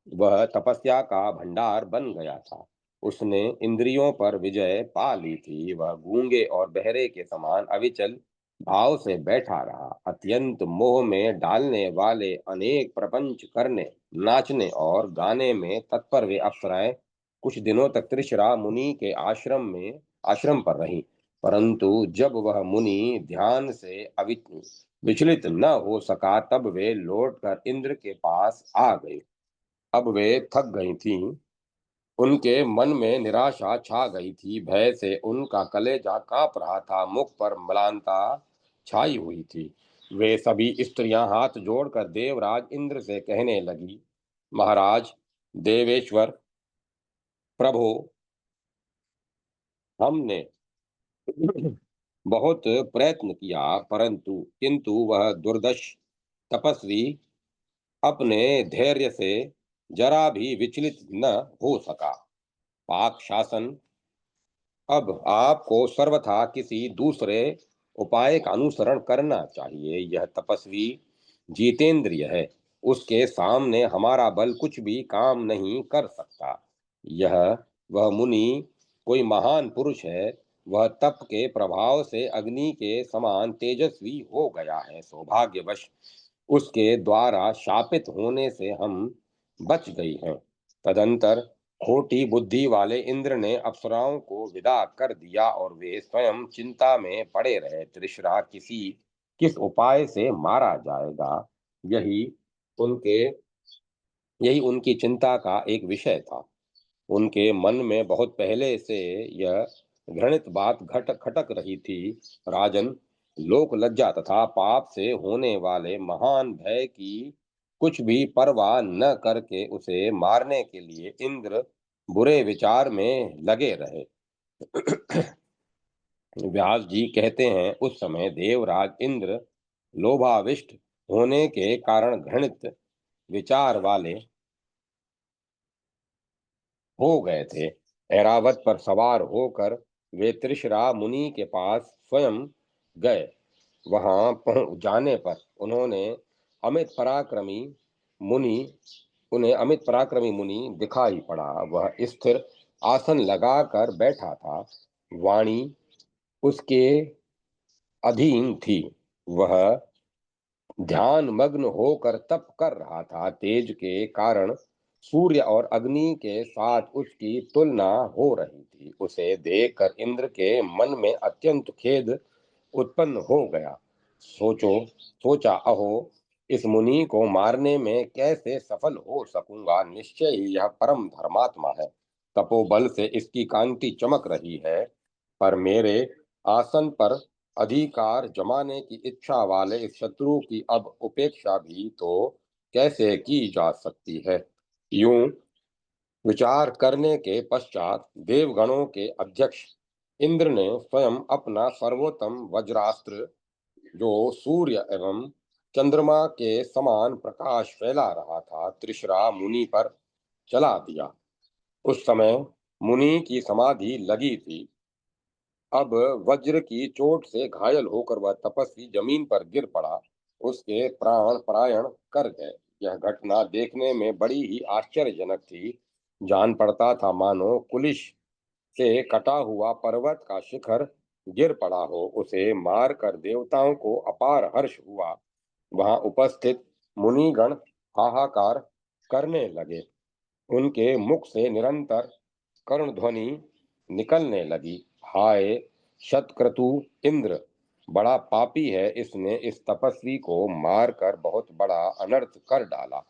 वह तपस्या का भंडार बन गया था। उसने इंद्रियों पर विजय पा ली थी। वह गूंगे और बहरे के समान अविचल भाव से बैठा रहा। अत्यंत मोह में डालने वाले अनेक प्रपंच करने, नाचने और गाने में तत्पर वे अप्सराएं कुछ दिनों तक त्रिशरा मुनि के आश्रम पर रही, परंतु जब वह मुनि ध्यान से विचलित न हो सका, तब वे लौटकर इंद्र के पास आ गई। अब वे थक गई थीं, उनके मन में निराशा छा गई थी, भय से उनका कलेजा कांप रहा था, मुख पर म्लानता छाई हुई थी। वे सभी स्त्रियां हाथ जोड़कर देवराज इंद्र से कहने लगी, महाराज, देवेश्वर, प्रभु, हमने बहुत प्रयत्न किया, परंतु किंतु वह दुर्दश तपस्वी अपने धैर्य से जरा भी विचलित न हो सका। पाक शासन अब आपको सर्वथा किसी दूसरे उपाय का अनुसरण करना चाहिए। यह तपस्वी जितेंद्रिय है, उसके सामने हमारा बल कुछ भी काम नहीं कर सकता। यह वह मुनि कोई महान पुरुष है, वह तप के प्रभाव से अग्नि के समान तेजस्वी हो गया है। सौभाग्यवश उसके द्वारा शापित होने से हम बच गई हैं। तदंतर खोटी बुद्धि वाले इंद्र ने अप्सराओं को विदा कर दिया और वे स्वयं चिंता में पड़े रहे। त्रिशरा किस उपाय से मारा जाएगा, यही उनके यही उनकी चिंता का एक विषय था। उनके मन में बहुत पहले से यह घृणित बात घट खटक रही थी। राजन, लोक लज्जा तथा पाप से होने वाले महान भय की कुछ भी परवाह न करके उसे मारने के लिए इंद्र बुरे विचार में लगे रहे। व्यास जी कहते हैं, उस समय देवराज इंद्र लोभाविष्ट होने के कारण घृणित विचार वाले हो गए थे। ऐरावत पर सवार होकर वे त्रिशरा मुनि के पास स्वयं गए। वहां पहुंच जाने पर अमित पराक्रमी मुनि उन्हें अमित पराक्रमी मुनि दिखाई पड़ा। वह स्थिर आसन लगाकर बैठा था, वाणी उसके अधीन थी। वह ध्यान मग्न होकर तप कर रहा था। तेज के कारण सूर्य और अग्नि के साथ उसकी तुलना हो रही थी। उसे देखकर इंद्र के मन में अत्यंत खेद उत्पन्न हो गया। सोचा, अहो, इस मुनि को मारने में कैसे सफल हो सकूंगा। निश्चय ही यह परम धर्मात्मा है, तपोबल से इसकी कांति चमक रही है, पर मेरे आसन पर अधिकार जमाने की इच्छा वाले इस शत्रु की अब उपेक्षा भी तो कैसे की जा सकती है। यूं विचार करने के पश्चात देवगणों के अध्यक्ष इंद्र ने स्वयं अपना सर्वोत्तम वज्रास्त्र, जो सूर्य एवं चंद्रमा के समान प्रकाश फैला रहा था, त्रिशरा मुनि पर चला दिया। उस समय मुनि की समाधि लगी थी। अब वज्र की चोट से घायल होकर वह तपस्वी जमीन पर गिर पड़ा, उसके प्राण पलायन कर गए। यह घटना देखने में बड़ी ही आश्चर्यजनक थी। जान पड़ता था मानो कुलिश से कटा हुआ पर्वत का शिखर गिर पड़ा हो। उसे मारकर देवताओं को अपार हर्ष हुआ। वहां उपस्थित मुनिगण हाहाकार करने लगे। उनके मुख से निरंतर करुण ध्वनि निकलने लगी, हाय शतक्रतु इंद्र, बड़ा पापी है, इसने इस तपस्वी को मारकर बहुत बड़ा अनर्थ कर डाला।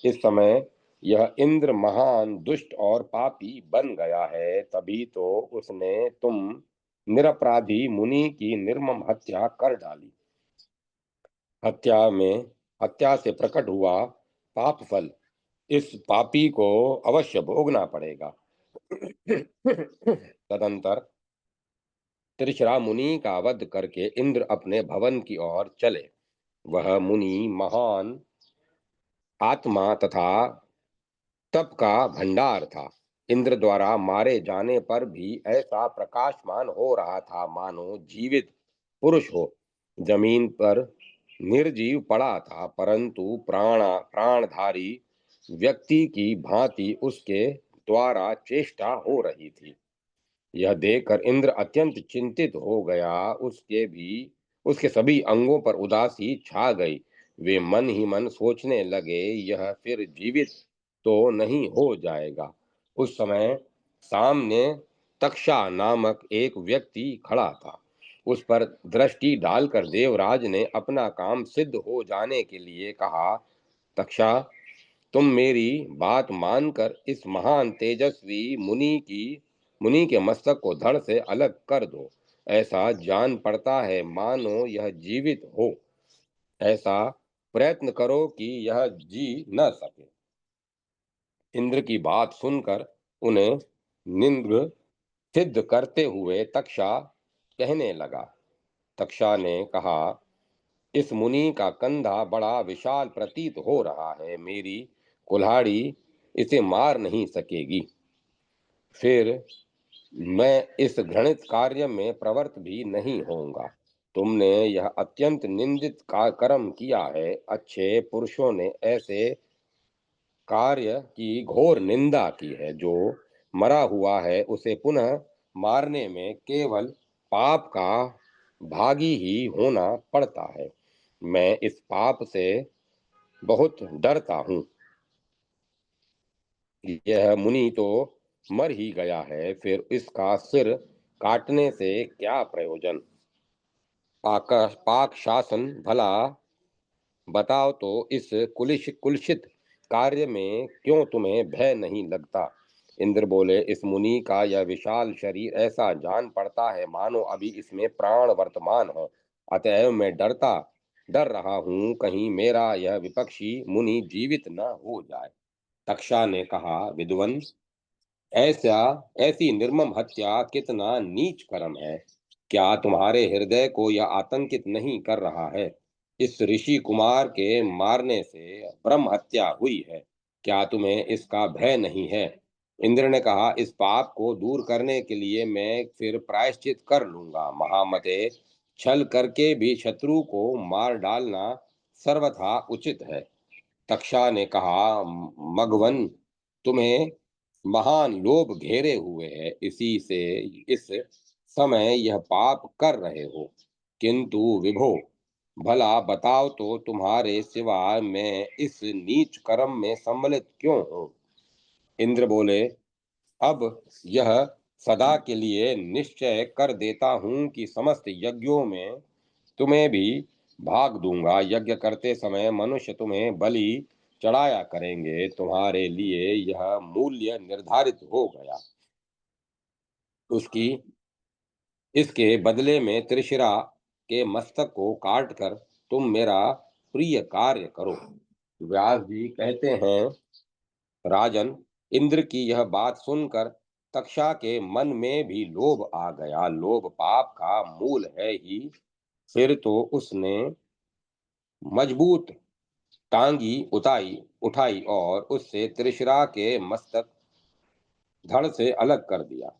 इस समय यह इंद्र महान दुष्ट और पापी बन गया है, तभी तो उसने तुम निरपराधी मुनि की निर्मम हत्या कर डाली। हत्या में हत्या से प्रकट हुआ पाप फल इस पापी को अवश्य भोगना पड़ेगा। तदंतर त्रिशरा मुनि का वध करके इंद्र अपने भवन की ओर चले। वह मुनि महान आत्मा तथा तप का भंडार था। इंद्र द्वारा मारे जाने पर भी ऐसा प्रकाशमान हो रहा था मानो जीवित पुरुष हो। जमीन पर निर्जीव पड़ा था, परंतु प्राणधारी व्यक्ति की भांति उसके द्वारा चेष्टा हो रही थी। यह देखकर इंद्र अत्यंत चिंतित हो गया। उसके सभी अंगों पर उदासी छा गई। वे मन ही मन सोचने लगे, यह फिर जीवित तो नहीं हो जाएगा। उस समय सामने तक्षा नामक एक व्यक्ति खड़ा था। उस पर दृष्टि डालकर देवराज ने अपना काम सिद्ध हो जाने के लिए कहा, तक्षा, तुम मेरी बात मानकर इस महान तेजस्वी मुनि के मस्तक को धड़ से अलग कर दो। ऐसा जान पड़ता है मानो यह जीवित हो। ऐसा प्रयत्न करो कि यह जी न सके। इंद्र की बात सुनकर उन्हें निंद्र सिद्ध करते हुए तक्षा कहने लगा। तक्षा ने कहा, इस मुनि का कंधा बड़ा विशाल प्रतीत हो रहा है, मेरी कुल्हाड़ी इसे मार नहीं सकेगी। फिर मैं इस घृणित कार्य में प्रवृत्त भी नहीं होऊंगा। तुमने यह अत्यंत निंदित का कर्म किया है। अच्छे पुरुषों ने ऐसे कार्य की घोर निंदा की है। जो मरा हुआ है उसे पुनः मारने में केवल पाप का भागी ही होना पड़ता है। मैं इस पाप से बहुत डरता हूँ। यह मुनि तो मर ही गया है, फिर इसका सिर काटने से क्या प्रयोजन। पाक शासन भला बताओ तो इस कुलुषित कार्य में क्यों तुम्हें भय नहीं लगता। इंद्र बोले, इस मुनि का यह विशाल शरीर ऐसा जान पड़ता है मानो अभी इसमें प्राण वर्तमान है। अतएव मैं डर रहा हूँ कहीं मेरा यह विपक्षी मुनि जीवित न हो जाए। तक्षा ने कहा, विद्वन, ऐसा ऐसी निर्मम हत्या कितना नीच कर्म है। क्या तुम्हारे हृदय को यह आतंकित नहीं कर रहा है। इस ऋषि कुमार के मारने से ब्रह्म हत्या हुई है। क्या तुम्हें इसका भय नहीं है। इंद्र ने कहा, इस पाप को दूर करने के लिए मैं फिर प्रायश्चित कर लूंगा। महामते, छल करके भी शत्रु को मार डालना सर्वथा उचित है। तक्षा ने कहा, मघवन, तुम्हें महान लोभ घेरे हुए है, इसी से इस समय यह पाप कर रहे हो। किंतु विभो, भला बताओ तो तुम्हारे सिवा मैं इस नीच कर्म में सम्मिलित क्यों हूँ। इंद्र बोले, अब यह सदा के लिए निश्चय कर देता हूँ कि समस्त यज्ञों में तुम्हें भी भाग दूंगा। यज्ञ करते समय मनुष्य तुम्हें बलि चढ़ाया करेंगे। तुम्हारे लिए यह मूल्य निर्धारित हो गया। उसकी इसके बदले में त्रिशिरा के मस्तक को काटकर तुम मेरा प्रिय कार्य करो। व्यास जी कहते हैं, राजन, इंद्र की यह बात सुनकर तक्षा के मन में भी लोभ आ गया। लोभ पाप का मूल है ही। फिर तो उसने मजबूत टांगी उठाई और उससे त्रिशिरा के मस्तक धड़ से अलग कर दिया।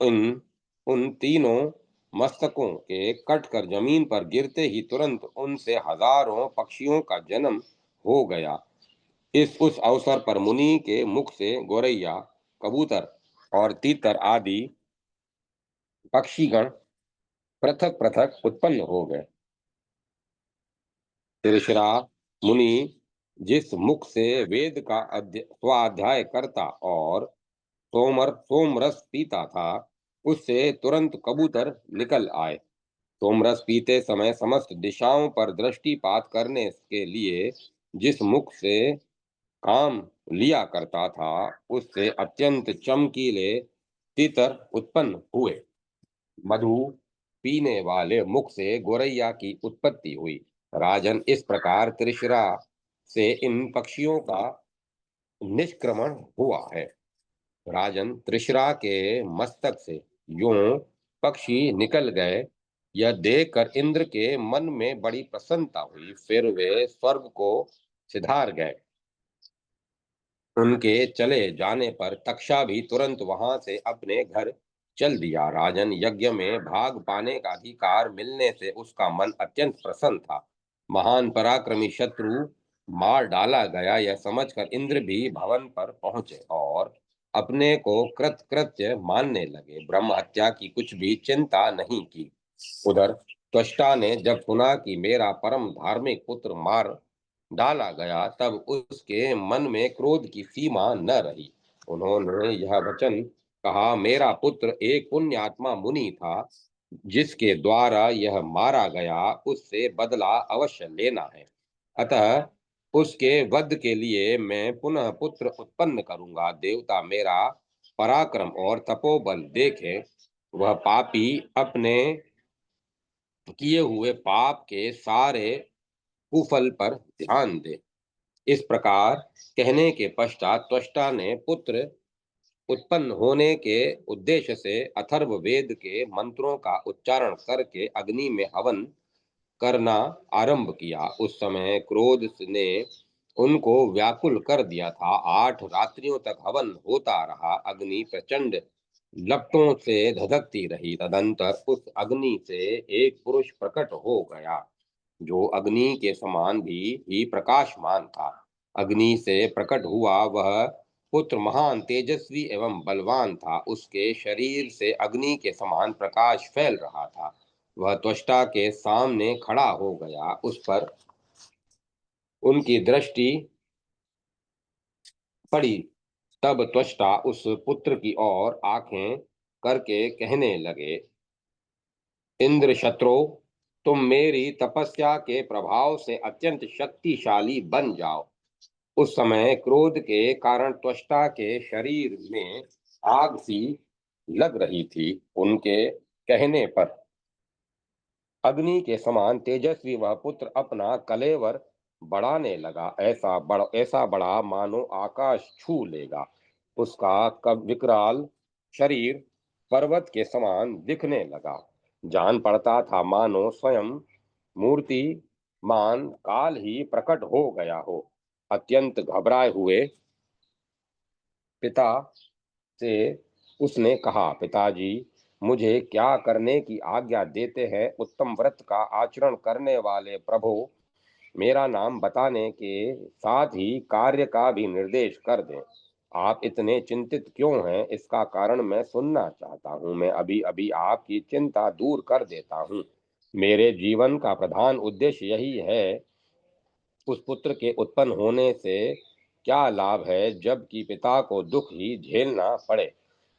इन उन तीनों मस्तकों के कटकर जमीन पर गिरते ही तुरंत उनसे हजारों पक्षियों का जन्म हो गया। इस उस अवसर पर मुनि के मुख से गोरैया, कबूतर और तीतर आदि पक्षीगण पृथक पृथक उत्पन्न हो गए। त्रिशिरा मुनि जिस मुख से वेद का स्वाध्याय करता और सोमरस पीता था, उससे तुरंत कबूतर निकल आए। सोमरस पीते समय समस्त दिशाओं पर दृष्टिपात करने के लिए जिस मुख से काम लिया करता था, उससे अत्यंत चमकीले तीतर उत्पन्न हुए। मधु पीने वाले मुख से गोरैया की उत्पत्ति हुई। राजन, इस प्रकार त्रिशिरा से इन पक्षियों का निष्क्रमण हुआ है। राजन, त्रिशिरा के मस्तक से यूं पक्षी निकल गए, यह देखकर इंद्र के मन में बड़ी प्रसन्नता हुई। फिर वे स्वर्ग को सिधार गए। उनके चले जाने पर तक्षा भी तुरंत वहां से अपने घर चल दिया। राजन, यज्ञ में भाग पाने का अधिकार मिलने से उसका मन अत्यंत प्रसन्न था। महान पराक्रमी शत्रु मार डाला गया, यह समझकर इंद्र भी भवन पर पहुंचे और अपने को कृतकृत्य मानने लगे। ब्रह्म हत्या की कुछ भी चिंता नहीं की। उधर त्वष्टा ने जब सुना कि मेरा परम धार्मिक पुत्र डाला गया, तब उसके मन में क्रोध की सीमा न रही। उन्होंने यह वचन कहा, मेरा पुत्र एक पुण्यात्मा मुनि था, जिसके द्वारा यह मारा गया, उससे बदला अवश्य लेना है। अतः उसके वध के लिए मैं पुनः पुत्र उत्पन्न करूंगा। देवता मेरा पराक्रम और तपोबल देखें, वह पापी अपने किए हुए पाप के सारे कुफल पर ध्यान दे। इस प्रकार कहने के पश्चात त्वष्टा ने पुत्र उत्पन्न होने के उद्देश्य से अथर्ववेद के मंत्रों का उच्चारण करके अग्नि में हवन करना आरंभ किया। उस समय क्रोध ने उनको व्याकुल कर दिया था। 8 रात्रियों तक हवन होता रहा। अग्नि प्रचंड लपटों से धधकती रही। तदंतर उस अग्नि से एक पुरुष प्रकट हो गया, जो अग्नि के समान भी ही प्रकाशमान था। अग्नि से प्रकट हुआ वह पुत्र महान तेजस्वी एवं बलवान था। उसके शरीर से अग्नि के समान प्रकाश फैल रहा था। वह त्वष्टा के सामने खड़ा हो गया। उस पर उनकी दृष्टि पड़ी। तब त्वष्टा उस पुत्र की ओर आंखें करके कहने लगे, इंद्र शत्रु, तुम मेरी तपस्या के प्रभाव से अत्यंत शक्तिशाली बन जाओ। उस समय क्रोध के कारण त्वष्टा के शरीर में आग सी लग रही थी। उनके कहने पर अग्नि के समान तेजस्वी वह पुत्र अपना कलेवर बढ़ाने लगा। ऐसा बड़ा मानो आकाश छू लेगा। उसका कब विकराल शरीर पर्वत के समान दिखने लगा। जान पड़ता था मानो स्वयं मूर्ति मान काल ही प्रकट हो गया हो। अत्यंत घबराए हुए पिता से उसने कहा, पिताजी, मुझे क्या करने की आज्ञा देते हैं? उत्तम व्रत का आचरण करने वाले प्रभु, मेरा नाम बताने के साथ ही कार्य का भी निर्देश कर दें। आप इतने चिंतित क्यों हैं? इसका कारण मैं सुनना चाहता हूँ। मैं अभी अभी आपकी चिंता दूर कर देता हूँ। मेरे जीवन का प्रधान उद्देश्य यही है। उस पुत्र के उत्पन्न होने से क्या लाभ है, जबकि पिता को दुख ही झेलना पड़े।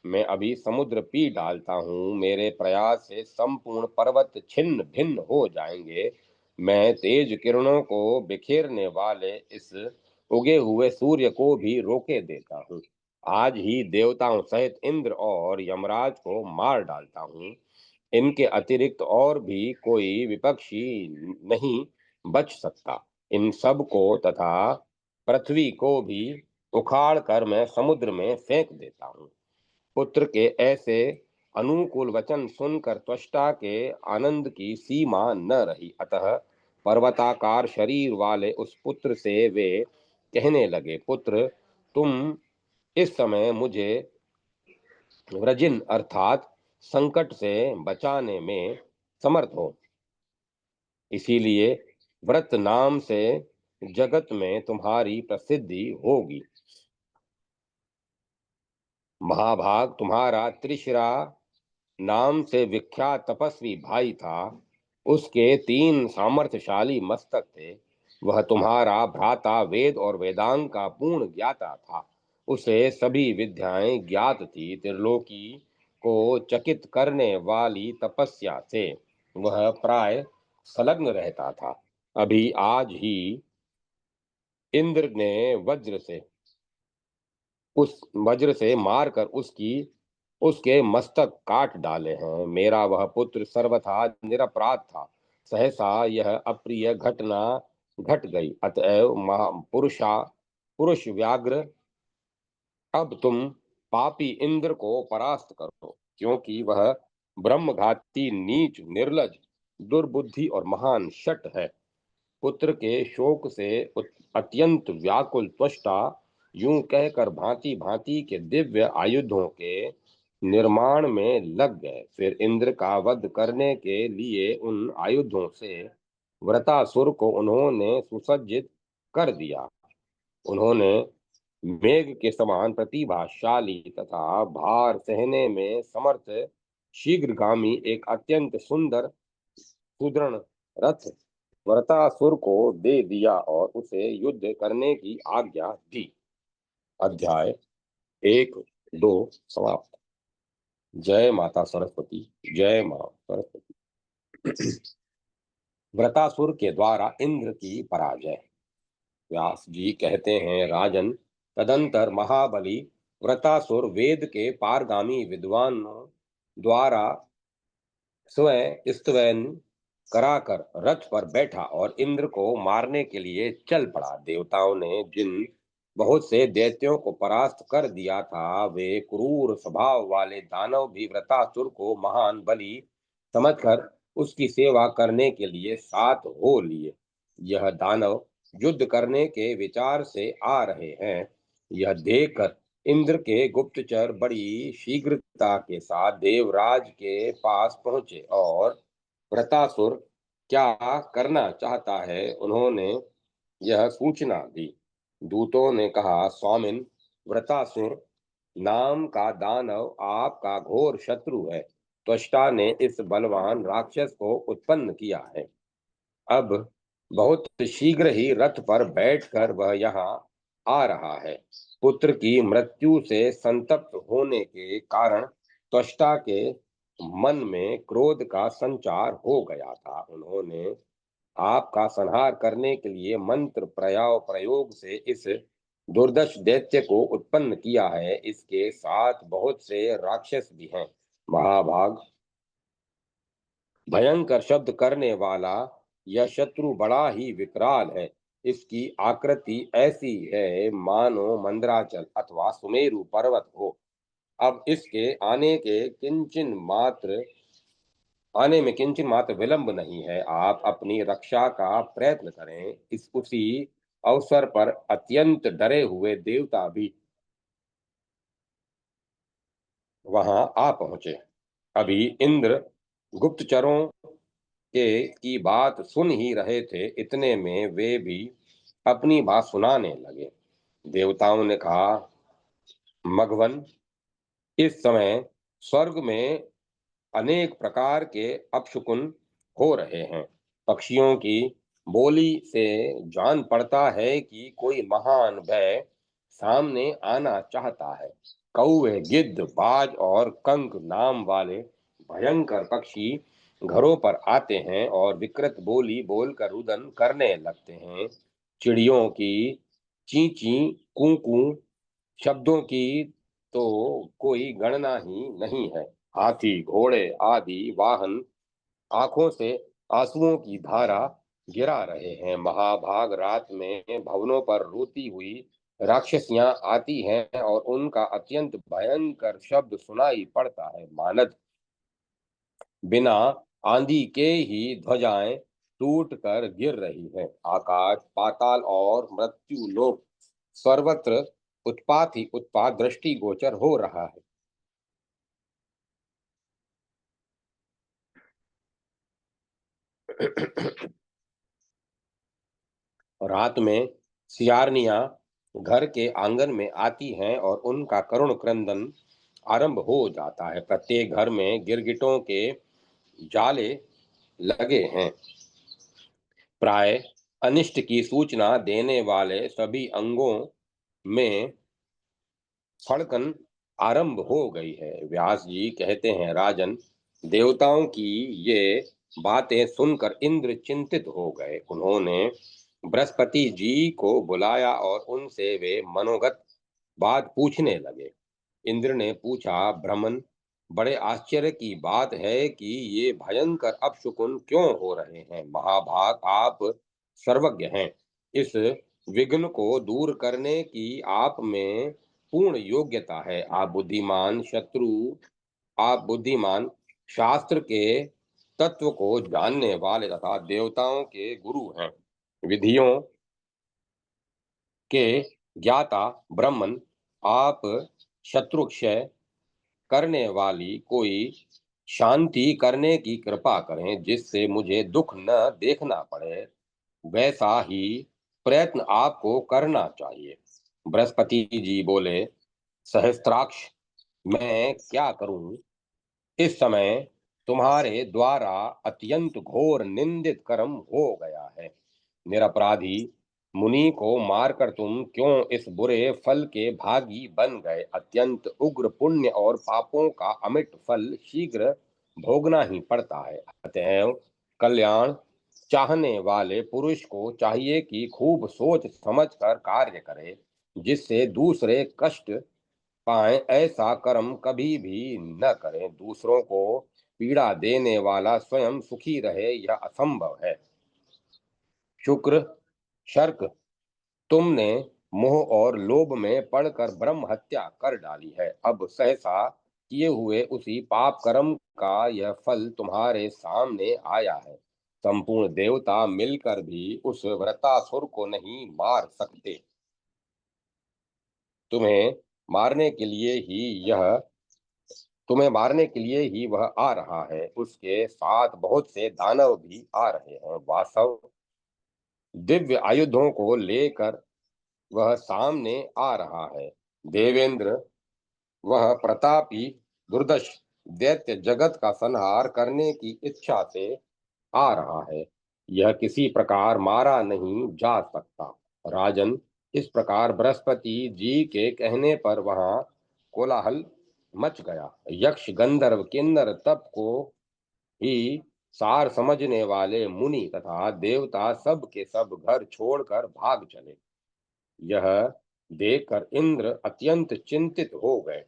मैं अभी समुद्र पी डालता हूँ। मेरे प्रयास से संपूर्ण पर्वत छिन्न भिन्न हो जाएंगे। मैं तेज किरणों को बिखेरने वाले इस उगे हुए सूर्य को भी रोके देता हूँ। आज ही देवताओं सहित इंद्र और यमराज को मार डालता हूँ। इनके अतिरिक्त और भी कोई विपक्षी नहीं बच सकता। इन सब को तथा पृथ्वी को भी उखाड़ कर मैं समुद्र में फेंक देता हूँ। पुत्र के ऐसे अनुकूल वचन सुनकर त्वष्टा के आनंद की सीमा न रही। अतः पर्वताकार शरीर वाले उस पुत्र से वे कहने लगे, पुत्र, तुम इस समय मुझे वृजिन अर्थात संकट से बचाने में समर्थ हो। इसीलिए व्रत नाम से जगत में तुम्हारी प्रसिद्धि होगी। महाभाग, तुम्हारा त्रिशिरा नाम से विख्यात तपस्वी भाई था। उसके 3 सामर्थ्यशाली मस्तक थे। वह तुम्हारा भ्राता वेद और वेदांग का पूर्ण ज्ञाता था। उसे सभी विद्याएं ज्ञात थी। त्रिलोकी को चकित करने वाली तपस्या से वह प्राय संलग्न रहता था। अभी आज ही इंद्र ने उस वज्र से मारकर उसके मस्तक काट डाले हैं। मेरा वह पुत्र सर्वथा निरपराध था। सहसा यह अप्रिय घटना घट गई। अतएव पुरुष व्याघ्र, अब तुम पापी इंद्र को परास्त करो, क्योंकि वह ब्रह्मघाती नीच निर्लज दुर्बुद्धि और महान शठ है। पुत्र के शोक से अत्यंत व्याकुल त्वष्टा यूं कहकर भांति भांति के दिव्य आयुधों के निर्माण में लग गए। फिर इंद्र का वध करने के लिए उन आयुधों से वृतासुर को उन्होंने सुसज्जित कर दिया। उन्होंने मेघ के समान प्रतिभाशाली तथा भार सहने में समर्थ शीघ्रगामी एक अत्यंत सुंदर सुदृढ़ रथ वृतासुर को दे दिया और उसे युद्ध करने की आज्ञा दी। अध्याय 1-2 समाप्त। जय माता सरस्वती। जय मां सरस्वती। वृतासुर के द्वारा इंद्र की पराजय। व्यास जी कहते हैं, राजन, तदंतर महाबली वृतासुर वेद के पारगामी विद्वानों द्वारा स्वयं स्तवन कराकर रथ पर बैठा और इंद्र को मारने के लिए चल पड़ा। देवताओं ने जिन बहुत से दैत्यों को परास्त कर दिया था, वे क्रूर स्वभाव वाले दानव भी वृतासुर को महान बलि समझकर उसकी सेवा करने के लिए साथ हो लिए। यह दानव युद्ध करने के विचार से आ रहे हैं, यह देखकर इंद्र के गुप्तचर बड़ी शीघ्रता के साथ देवराज के पास पहुंचे और वृतासुर क्या करना चाहता है उन्होंने यह सूचना दी। दूतों ने कहा, स्वामिन, वृतासुर नाम का दानव आपका घोर शत्रु है। त्वष्टा ने इस बलवान राक्षस को उत्पन्न किया है। अब बहुत शीघ्र ही रथ पर बैठकर वह यहाँ आ रहा है। पुत्र की मृत्यु से संतप्त होने के कारण त्वष्टा के मन में क्रोध का संचार हो गया था। उन्होंने आपका संहार करने के लिए मंत्र प्रयोग से इस दुर्दश दैत्य को उत्पन्न किया है। इसके साथ बहुत से राक्षस भी हैं। महाभाग, भयंकर शब्द करने वाला यह शत्रु बड़ा ही विकराल है। इसकी आकृति ऐसी है मानो मंदराचल अथवा सुमेरु पर्वत हो। अब इसके आने में किंचन मात्र विलंब नहीं है। आप अपनी रक्षा का प्रयत्न करें। इस उसी अवसर पर अत्यंत डरे हुए देवता भी वहां आ पहुंचे। अभी इंद्र गुप्तचरों के की बात सुन ही रहे थे, इतने में वे भी अपनी बात सुनाने लगे। देवताओं ने कहा, मघवन, इस समय स्वर्ग में अनेक प्रकार के अपशकुन हो रहे हैं। पक्षियों की बोली से जान पड़ता है कि कोई महान भय सामने आना चाहता है। कौवे, गिद्ध, बाज और कंक नाम वाले भयंकर पक्षी घरों पर आते हैं और विकृत बोली बोलकर रुदन करने लगते हैं। चिड़ियों की ची ची कू कू शब्दों की तो कोई गणना ही नहीं है। हाथी, घोड़े आदि वाहन आंखों से आंसुओं की धारा गिरा रहे हैं। महाभाग, रात में भवनों पर रोती हुई राक्षसियां आती हैं और उनका अत्यंत भयंकर शब्द सुनाई पड़ता है। मानद बिना आंधी के ही ध्वजाएं टूट कर गिर रही हैं। आकाश, पाताल और मृत्यु लोक सर्वत्र उत्पात ही उत्पात दृष्टिगोचर हो रहा है। रात में सियारनियां घर के आंगन में आती हैं और उनका करुण क्रंदन आरंभ हो जाता है। प्रत्येक घर में गिरगिटों के जाले लगे हैं। प्राय अनिष्ट की सूचना देने वाले सभी अंगों में फड़कन आरंभ हो गई है। व्यास जी कहते हैं, राजन, देवताओं की ये बातें सुनकर इंद्र चिंतित हो गए। उन्होंने बृहस्पति जी को बुलाया और उनसे वे मनोगत बात पूछने लगे। इंद्र ने पूछा, ब्रह्मन, बड़े आश्चर्य की बात है कि ये भयंकर अपशकुन क्यों हो रहे हैं। महाभाग, आप सर्वज्ञ हैं। इस विघ्न को दूर करने की आप में पूर्ण योग्यता है। आप बुद्धिमान, शास्त्र के तत्व को जानने वाले तथा देवताओं के गुरु हैं। विधियों के ज्ञाता ब्रह्मन, आप शत्रुक्षय करने वाली कोई शांति करने की कृपा करें, जिससे मुझे दुख न देखना पड़े। वैसा ही प्रयत्न आपको करना चाहिए। बृहस्पति जी बोले, सहस्त्राक्ष, मैं क्या करूं। इस समय तुम्हारे द्वारा अत्यंत घोर निंदित कर्म हो गया है। निरपराधी मुनि को मारकर तुम क्यों इस बुरे फल के भागी बन गए? अत्यंत उग्र पुण्य और पापों का अमिट फल शीघ्र भोगना ही पड़ता है। अतएव कल्याण चाहने वाले पुरुष को चाहिए कि खूब सोच समझकर कार्य करे, जिससे दूसरे कष्ट पाए। ऐसा कर्म कभी भी न करें। दूसरों को पीड़ा देने वाला स्वयं सुखी रहे, यह असंभव है। शुक्र शर्क, तुमने मोह और लोभ में पड़कर ब्रह्म हत्या कर डाली है। अब सहसा किए हुए उसी पाप कर्म का यह फल तुम्हारे सामने आया है। संपूर्ण देवता मिलकर भी उस वृतासुर को नहीं मार सकते। तुम्हें मारने के लिए ही यह तुम्हें मारने के लिए ही वह आ रहा है। उसके साथ बहुत से दानव भी आ रहे हैं। वास्तव दिव्य आयुधों को लेकर वह सामने आ रहा है। देवेंद्र, वह प्रतापी दुर्दश दैत्य जगत का संहार करने की इच्छा से आ रहा है। यह किसी प्रकार मारा नहीं जा सकता। राजन, इस प्रकार बृहस्पति जी के कहने पर वहां कोलाहल मच गया। यक्ष गंधर्व किन्नर तप को ही सार समझने वाले मुनि तथा देवता सब के सब घर छोड़कर भाग चले। यह देखकर इंद्र अत्यंत चिंतित हो गए।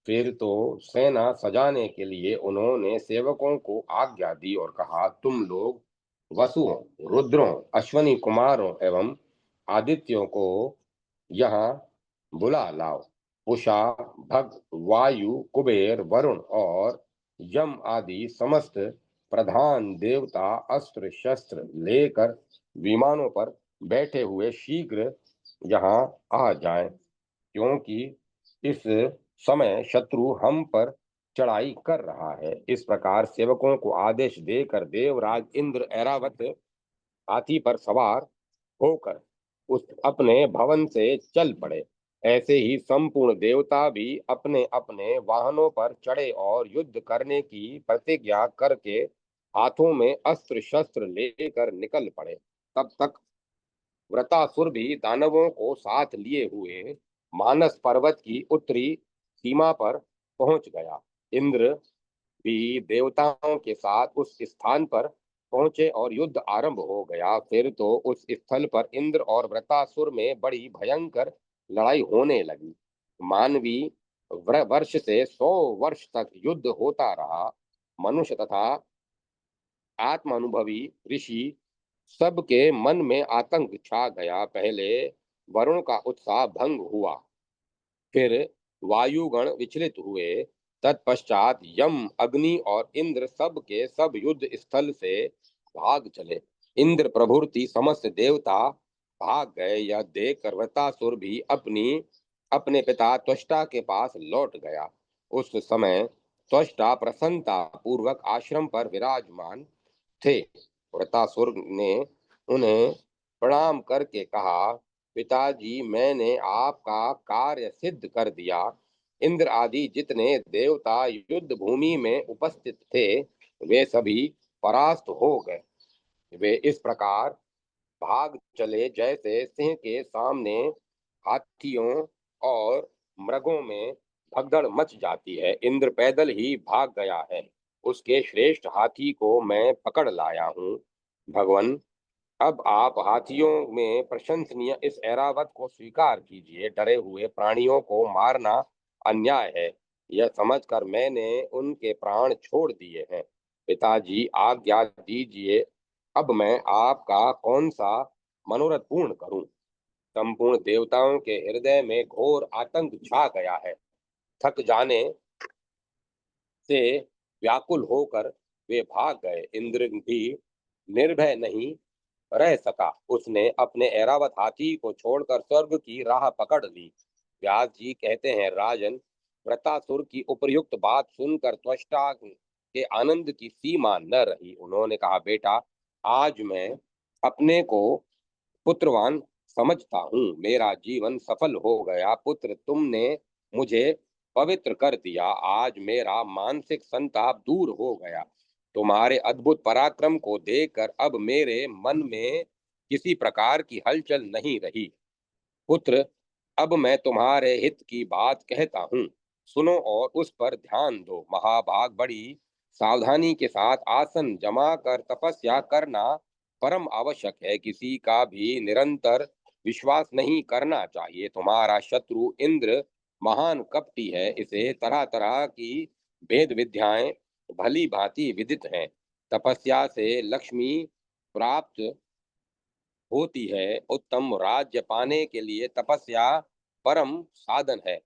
फिर तो सेना सजाने के लिए उन्होंने सेवकों को आज्ञा दी और कहा, तुम लोग वसुओं, रुद्रों, अश्वनी कुमारों एवं आदित्यों को यहाँ बुला लाओ। उषा, भग, वायु, कुबेर, वरुण और यम आदि समस्त प्रधान देवता अस्त्र शस्त्र लेकर विमानों पर बैठे हुए शीघ्र यहाँ आ जाएं, क्योंकि इस समय शत्रु हम पर चढ़ाई कर रहा है। इस प्रकार सेवकों को आदेश देकर देवराज इंद्र ऐरावत हाथी पर सवार होकर उस अपने भवन से चल पड़े। ऐसे ही संपूर्ण देवता भी अपने अपने वाहनों पर चढ़े और युद्ध करने की प्रतिज्ञा करके हाथों में अस्त्र शस्त्र लेकर निकल पड़े। तब तक वृतासुर भी दानवों को साथ लिए हुए मानस पर्वत की उत्तरी सीमा पर पहुंच गया। इंद्र भी देवताओं के साथ उस स्थान पर पहुंचे और युद्ध आरंभ हो गया। फिर तो उस स्थल पर इंद्र और वृतासुर में बड़ी भयंकर लड़ाई होने लगी। मानवी वर्ष से 100 वर्ष तक युद्ध होता रहा। मनुष्य तथा आत्मानुभवी ऋषि सबके मन में आतंक छा गया। पहले वरुण का उत्साह भंग हुआ, फिर वायुगण विचलित हुए, तत्पश्चात यम, अग्नि और इंद्र सब के सब युद्ध स्थल से भाग चले। इंद्र प्रभृति समस्त देवता भाग गए। यह देखकर वृतासुर भी अपने पिता त्वष्टा के पास लौट गया। उस समय त्वष्टा प्रसन्नता पूर्वक आश्रम पर विराजमान थे। वृतासुर ने उन्हें प्रणाम करके कहा, पिताजी, मैंने आपका कार्य सिद्ध कर दिया। इंद्र आदि जितने देवता युद्ध भूमि में उपस्थित थे, वे सभी परास्त हो गए। वे इस प्रकार भाग चले जैसे सिंह के सामने हाथियों और मृगों में भगदड़ मच जाती है। इंद्र पैदल ही भाग गया है। उसके श्रेष्ठ हाथी को मैं पकड़ लाया हूँ। भगवान, अब आप हाथियों में प्रशंसनीय इस ऐरावत को स्वीकार कीजिए। डरे हुए प्राणियों को मारना अन्याय है। यह समझकर मैंने उनके प्राण छोड़ दिए हैं। पिताजी, आज्ञा दीजिए, अब मैं आपका कौन सा मनोरथ पूर्ण करूं? संपूर्ण देवताओं के हृदय में घोर आतंक छा गया है। थक जाने से व्याकुल होकर वे भाग गए। इंद्र भी निर्भय नहीं रह सका। उसने अपने ऐरावत हाथी को छोड़कर स्वर्ग की राह पकड़ ली। व्यास जी कहते हैं, राजन, वृतासुर की उपर्युक्त बात सुनकर त्वष्टा के आनंद की सीमा न रही। उन्होंने कहा, बेटा, आज मैं अपने को पुत्रवान समझता हूँ। मेरा जीवन सफल हो गया। पुत्र, तुमने मुझे पवित्र कर दिया। आज मेरा मानसिक संताप दूर हो गया। तुम्हारे अद्भुत पराक्रम को देखकर अब मेरे मन में किसी प्रकार की हलचल नहीं रही। पुत्र, अब मैं तुम्हारे हित की बात कहता हूँ, सुनो और उस पर ध्यान दो। महाभाग, बड़ी सावधानी के साथ आसन जमा कर तपस्या करना परम आवश्यक है। किसी का भी निरंतर विश्वास नहीं करना चाहिए। तुम्हारा शत्रु इंद्र महान कपटी है। इसे तरह तरह की भेद विद्याएं भली भांति विदित हैं। तपस्या से लक्ष्मी प्राप्त होती है। उत्तम राज्य पाने के लिए तपस्या परम साधन है।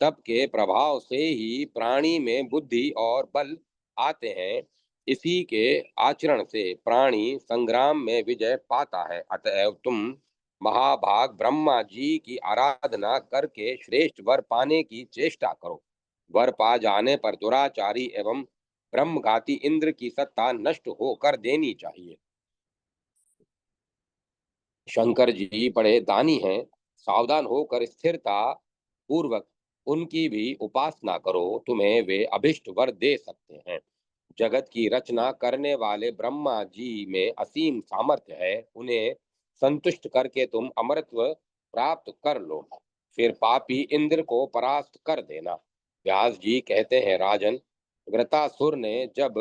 तप के प्रभाव से ही प्राणी में बुद्धि और बल आते हैं। इसी के आचरण से प्राणी संग्राम में विजय पाता है। अतएव तुम महाभाग ब्रह्मा जी की आराधना करके श्रेष्ठ वर पाने की चेष्टा करो। वर पा जाने पर दुराचारी एवं ब्रह्मघाती इंद्र की सत्ता नष्ट होकर देनी चाहिए। शंकर जी बड़े दानी हैं। सावधान होकर स्थिरता पूर्वक उनकी भी उपासना करो। तुम्हें वे अभिष्ट वर दे सकते हैं। जगत की रचना करने वाले ब्रह्मा जी में असीम सामर्थ्य है। उन्हें संतुष्ट करके तुम अमरत्व प्राप्त कर लो। फिर पापी इंद्र को परास्त कर देना। व्यास जी कहते हैं, राजन, वृतासुर ने जब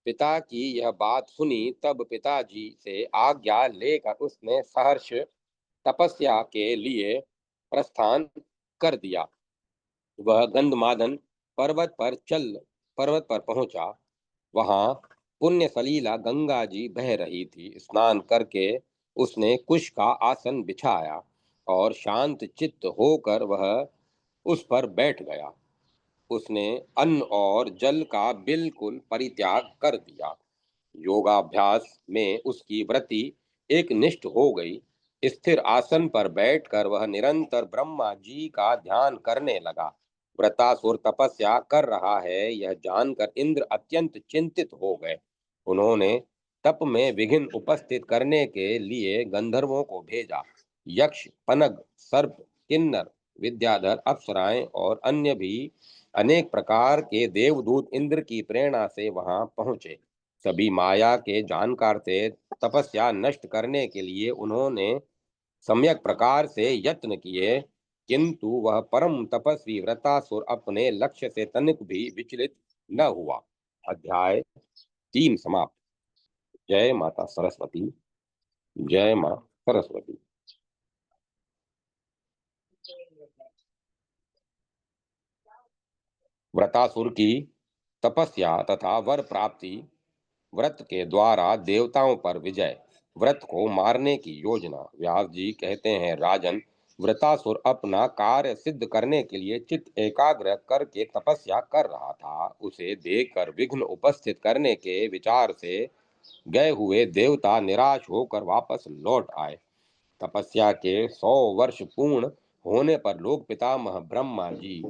पिता की यह बात सुनी तब पिताजी से आज्ञा लेकर उसने सहर्ष तपस्या के लिए प्रस्थान कर दिया। वह गंधमादन पर्वत पर पहुंचा। वहां पुण्य सलीला गंगा जी बह रही थी। स्नान करके उसने कुश का आसन बिछाया और शांत चित्त होकर वह उस पर बैठ गया। उसने अन्न और जल का बिल्कुल परित्याग कर दिया। योगाभ्यास में उसकी वृत्ति एक निष्ठ हो गई। स्थिर आसन पर बैठकर वह निरंतर ब्रह्मा जी का ध्यान करने लगा। वृतासुर तपस्या कर रहा है यह जानकर इंद्र अत्यंत चिंतित हो गए। उन्होंने तप में विघ्न उपस्थित करने के लिए गंधर्वों को भेजा। यक्ष, पनग, सर्प, किन्नर, विद्याधर, अप्सराएं और अन्य भी अनेक प्रकार के देवदूत इंद्र की प्रेरणा से वहां पहुंचे। सभी माया के जानकार थे। तपस्या नष्ट करने के लिए उन्होंने सम्यक प्रकार से यत्न किए, किंतु वह परम तपस्वी व्रतासुर अपने लक्ष्य से तनिक भी विचलित न हुआ। अध्याय 3 समाप्त। जय माता सरस्वती। जय मां सरस्वती। व्रतासुर की तपस्या तथा वर प्राप्ति। व्रत के द्वारा देवताओं पर विजय। व्रत को मारने की योजना। व्यास जी कहते हैं, राजन, व्रतासुर अपना कार्य सिद्ध करने के लिए चित्त एकाग्र करके तपस्या कर रहा था। उसे देखकर विघ्न उपस्थित करने के विचार से गए हुए देवता निराश होकर वापस लौट आए। तपस्या के 100 वर्ष पूर्ण होने पर लोक पितामह ब्रह्मा जी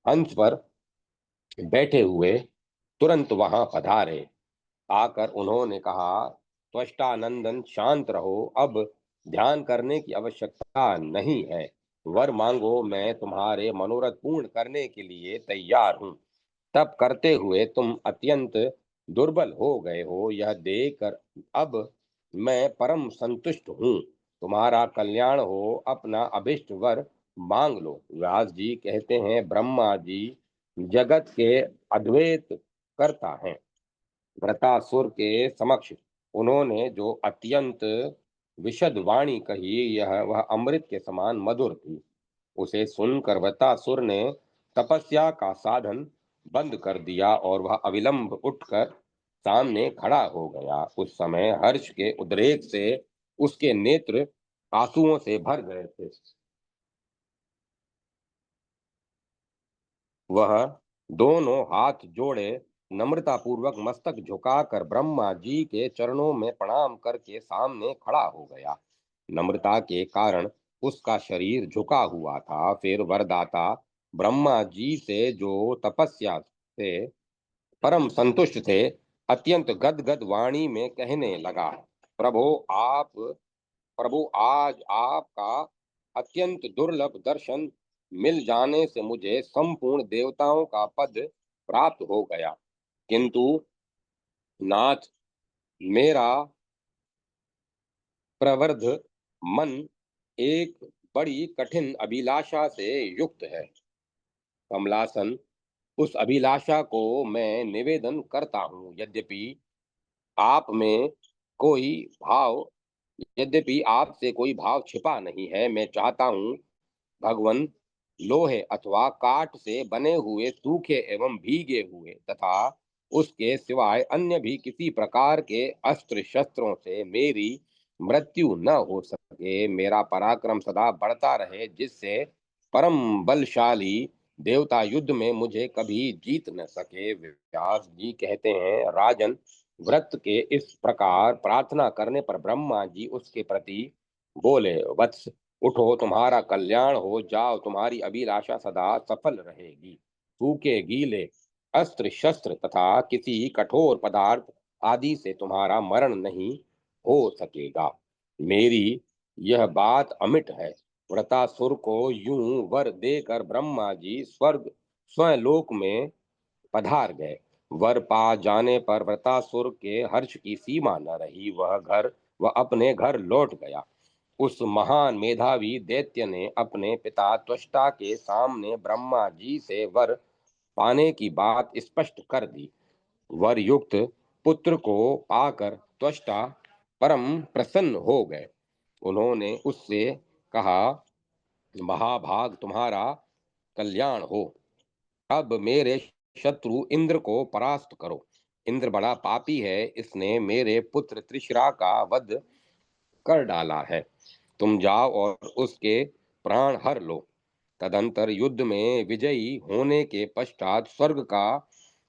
हंस पर बैठे हुए तुरंत वहां पधारे। आकर उन्होंने कहा, त्वष्टानंदन, शांत रहो। अब ध्यान करने की आवश्यकता नहीं है। वर मांगो, मैं तुम्हारे मनोरथ पूर्ण करने के लिए तैयार हूँ। तप करते हुए तुम अत्यंत दुर्बल हो गए हो, यह देखकर अब मैं परम संतुष्ट हूँ। तुम्हारा कल्याण हो, अपना अभिष्ट वर मांग लो। व्यास जी कहते हैं, ब्रह्मा जी जगत के अद्वैत करता है। वृतासुर के समक्ष उन्होंने जो अत्यंत विशद वाणी कही, यह वह अमृत के समान मधुर थी। उसे सुनकर वृतासुर ने तपस्या का साधन बंद कर दिया और वह अविलंब उठकर सामने खड़ा हो गया। उस समय हर्ष के उद्रेक से उसके नेत्र आंसुओं से भर गए थे। वह दोनों हाथ जोड़े नम्रता पूर्वक मस्तक झुकाकर ब्रह्मा जी के चरणों में प्रणाम करके सामने खड़ा हो गया। नम्रता के कारण उसका शरीर झुका हुआ था। फिर वरदाता ब्रह्मा जी से, जो तपस्या से परम संतुष्ट थे, अत्यंत गदगद वाणी में कहने लगा, प्रभु आप प्रभु, आज आपका अत्यंत दुर्लभ दर्शन मिल जाने से मुझे संपूर्ण देवताओं का पद प्राप्त हो गया। किंतु नाथ, मेरा प्रवृद्ध मन एक बड़ी कठिन अभिलाषा से युक्त है। कमलासन, उस अभिलाषा को मैं निवेदन करता हूँ। आप में कोई भाव यद्यपि आपसे कोई भाव छिपा नहीं है, मैं चाहता हूँ भगवन लोहे अथवा काठ से बने हुए सूखे एवं भीगे हुए तथा उसके सिवाय अन्य भी किसी प्रकार के अस्त्र शस्त्रों से मेरी मृत्यु न हो सके। मेरा पराक्रम सदा बढ़ता रहे, जिससे परम बलशाली देवता युद्ध में मुझे कभी जीत न सके। व्यास जी कहते हैं, राजन, व्रत के इस प्रकार प्रार्थना करने पर ब्रह्मा जी उसके प्रति बोले, वत्स, उठो, तुम्हारा कल्याण हो, जाओ, तुम्हारी अभिलाषा सदा सफल रहेगी। सूखे गीले अस्त्र शस्त्र तथा किसी कठोर पदार्थ आदि से तुम्हारा मरण नहीं हो सकेगा। मेरी यह बात अमिट है। वृतासुर को यूं वर देकर ब्रह्मा जी स्वर्ग स्वयं लोक में पधार गए। वर पा जाने पर वृतासुर के हर्ष की सीमा न रही। वह अपने घर लौट गया। उस महान मेधावी दैत्य ने अपने पिता त्वष्टा के सामने ब्रह्मा जी से वर पाने की बात स्पष्ट कर दी। वर युक्त पुत्र को पाकर त्वष्टा परम प्रसन्न हो गए। उन्होंने उससे कहा, महाभाग, तुम्हारा कल्याण हो। अब मेरे शत्रु इंद्र को परास्त करो। इंद्र बड़ा पापी है, इसने मेरे पुत्र त्रिशरा का वध कर डाला है। तुम जाओ और उसके प्राण हर लो। तदंतर युद्ध में विजयी होने के पश्चात स्वर्ग का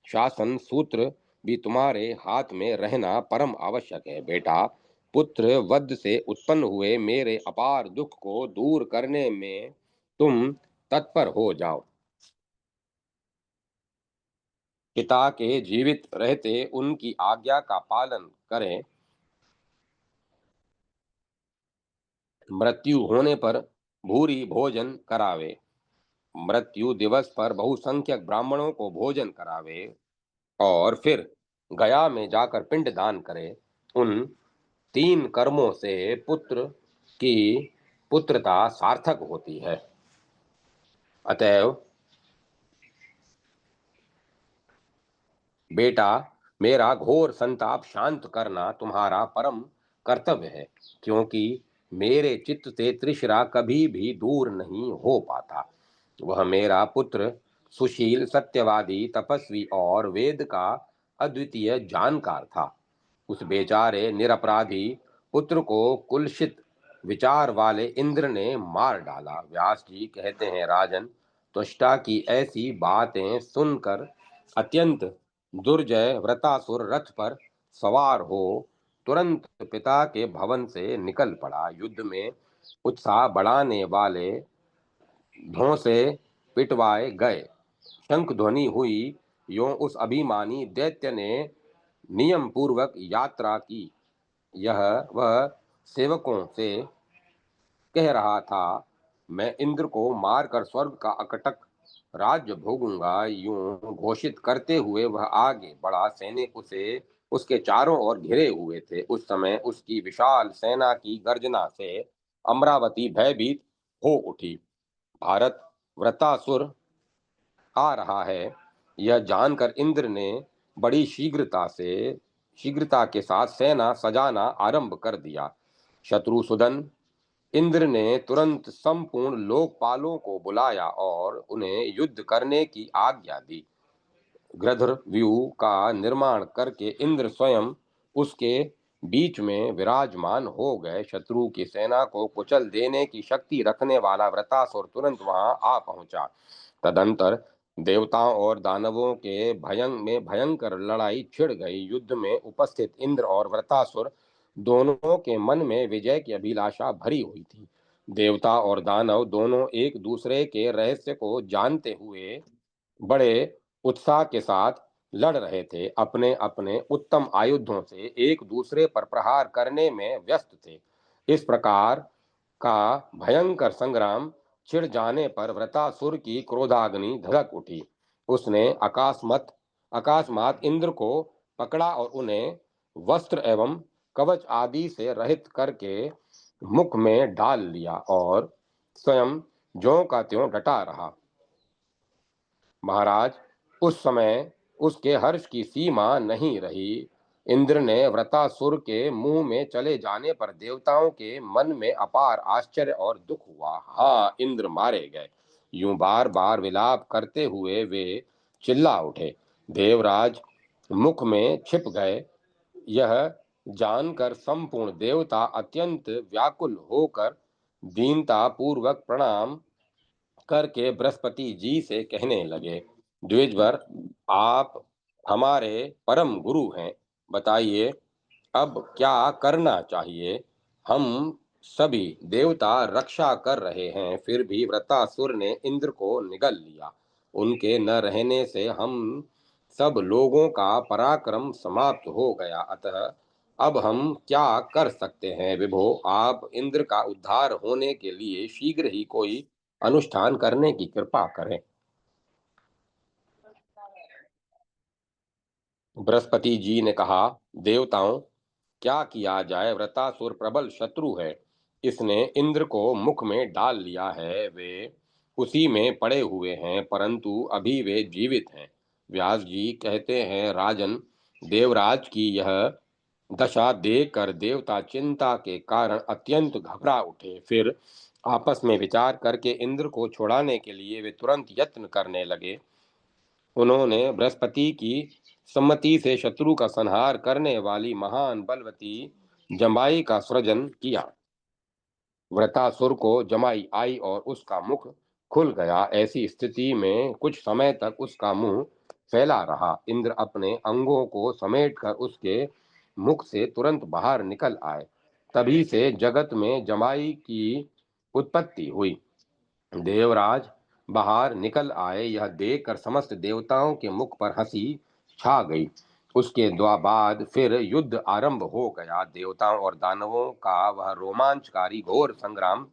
शासन सूत्र भी तुम्हारे हाथ में रहना परम आवश्यक है। बेटा, पुत्र वध से उत्पन्न हुए मेरे अपार दुख को दूर करने में तुम तत्पर हो जाओ। पिता के जीवित रहते उनकी आज्ञा का पालन करें। मृत्यु होने पर भूरी भोजन करावे। मृत्यु दिवस पर बहुसंख्यक ब्राह्मणों को भोजन करावे और फिर गया में जाकर पिंड दान करे। उन तीन कर्मों से पुत्र की पुत्रता सार्थक होती है। अतएव बेटा, मेरा घोर संताप शांत करना तुम्हारा परम कर्तव्य है, क्योंकि मेरे चित्त से तृष्णा कभी भी दूर नहीं हो पाता। वह मेरा पुत्र सुशील, सत्यवादी, तपस्वी और वेद का अद्वितीय जानकार था। उस बेचारे निरपराधी पुत्र को कुलसित विचार वाले इंद्र ने मार डाला। व्यास जी कहते हैं, राजन, त्वष्टा की ऐसी बातें सुनकर अत्यंत दुर्जय वृतासुर रथ पर सवार हो तुरंत पिता के भवन से निकल पड़ा। युद्ध में उत्साह बढ़ाने वाले धौंसे पिटवाए गए, शंख ध्वनि हुई। यों उस अभिमानी दैत्य ने नियम पूर्वक यात्रा की। यह वह सेवकों से कह रहा था, मैं इंद्र को मारकर स्वर्ग का अकटक राज्य भोगूंगा। यूं घोषित करते हुए वह आगे बढ़ा। सैनिक उसे उसके चारों ओर घिरे हुए थे। उस समय उसकी विशाल सेना की गर्जना से अमरावती भयभीत हो उठी। भारत वृतासुर आ रहा है, यह जानकर इंद्र ने बड़ी शीघ्रता के साथ सेना सजाना आरंभ कर दिया। शत्रुसूदन इंद्र ने तुरंत संपूर्ण लोकपालों को बुलाया और उन्हें युद्ध करने की आज्ञा दी। गृध्र व्यूह का निर्माण करके इंद्र स्वयं उसके बीच में विराजमान हो गए। शत्रु की सेना को कुचल देने की शक्ति रखने वाला वृतासुर तुरंत वहां आ पहुंचा। तदंतर देवताओं और दानवों के भयंकर लड़ाई छिड़ गई। युद्ध में उपस्थित इंद्र और वृतासुर दोनों के मन में विजय की अभिलाषा भरी हुई थी। देवता और दानव दोनों एक दूसरे के रहस्य को जानते हुए बड़े उत्साह के साथ लड़ रहे थे। अपने अपने उत्तम आयुधों से एक दूसरे पर प्रहार करने में व्यस्त थे। इस प्रकार का भयंकर संग्राम चिढ़ जाने पर वृतासुर की क्रोधाग्नि धधक उठी। उसने अकस्मात इंद्र को पकड़ा और उन्हें वस्त्र एवं कवच आदि से रहित करके मुख में डाल लिया और स्वयं ज्यों का त्यों डटा रहा। महाराज, उस समय उसके हर्ष की सीमा नहीं रही। इंद्र ने वृतासुर के मुंह में चले जाने पर देवताओं के मन में अपार आश्चर्य और दुख हुआ। हाँ, इंद्र मारे गए, यूं बार बार विलाप करते हुए वे चिल्ला उठे। देवराज मुख में छिप गए। यह जानकर संपूर्ण देवता अत्यंत व्याकुल होकर दीनता पूर्वक प्रणाम करके बृहस्पति जी से कहने लगे, द्विजवर, आप हमारे परम गुरु हैं, बताइए अब क्या करना चाहिए। हम सभी देवता रक्षा कर रहे हैं, फिर भी वृतासुर ने इंद्र को निगल लिया। उनके न रहने से हम सब लोगों का पराक्रम समाप्त हो गया। अतः अब हम क्या कर सकते हैं विभो? आप इंद्र का उद्धार होने के लिए शीघ्र ही कोई अनुष्ठान करने की कृपा करें। बृहस्पति जी ने कहा, देवताओं, क्या किया जाए? वृतासुर प्रबल शत्रु है, इसने इंद्र को मुख में डाल लिया है। वे उसी में पड़े हुए हैं, परंतु अभी वे जीवित हैं। व्यास जी कहते हैं, राजन, देवराज की यह दशा देखकर देवता चिंता के कारण अत्यंत घबरा उठे। फिर आपस में विचार करके इंद्र को छुड़ाने के लिए वे तुरंत यत्न करने लगे। उन्होंने बृहस्पति की सम्मति से शत्रु का संहार करने वाली महान बलवती जमाई का सृजन किया। वृतासुर को जमाई आई और उसका मुख खुल गया। ऐसी स्थिति में कुछ समय तक उसका मुंह फैला रहा। इंद्र अपने अंगों को समेटकर उसके मुख से तुरंत बाहर निकल आए। तभी से जगत में जमाई की उत्पत्ति हुई। देवराज बाहर निकल आए, यह देखकर समस्त देवताओं के मुख पर हंसी छा गई। उसके बाद फिर युद्ध आरंभ हो गया। देवताओं और दानवों का वह रोमांचकारी घोर संग्राम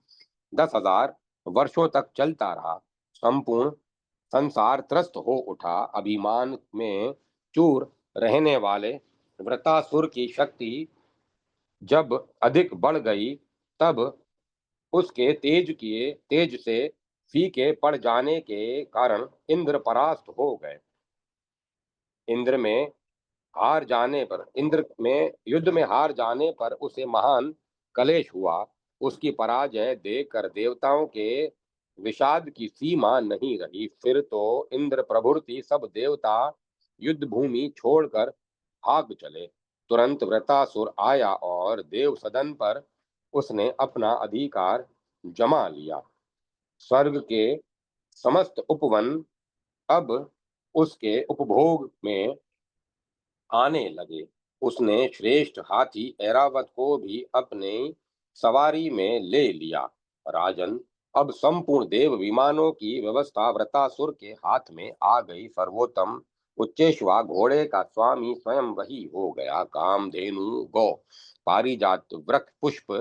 10,000 वर्षों तक चलता रहा। संपूर्ण संसार त्रस्त हो उठा। अभिमान में चूर रहने वाले वृतासुर की शक्ति जब अधिक बढ़ गई, तब उसके तेज से फीके पड़ जाने के कारण इंद्र परास्त हो गए। इंद्र में इंद्र में युद्ध में हार जाने पर उसे महान कलेश हुआ। उसकी पराजय देखकर देवताओं के विषाद की सीमा नहीं रही। फिर तो इंद्र प्रभृति सब देवता युद्ध भूमि छोड़कर भाग चले। तुरंत वृतासुर आया और देव सदन पर उसने अपना अधिकार जमा लिया। स्वर्ग के समस्त उपवन अब उसके उपभोग में आने लगे। उसने श्रेष्ठ हाथी ऐरावत को भी अपने सवारी में ले लिया। राजन, अब संपूर्ण देव विमानों की व्यवस्था वृतासुर के हाथ में आ गई। सर्वोत्तम उच्चेश्वा घोड़े का स्वामी स्वयं वही हो गया। कामधेनु, गौ, पारिजात वृक्ष, पुष्प,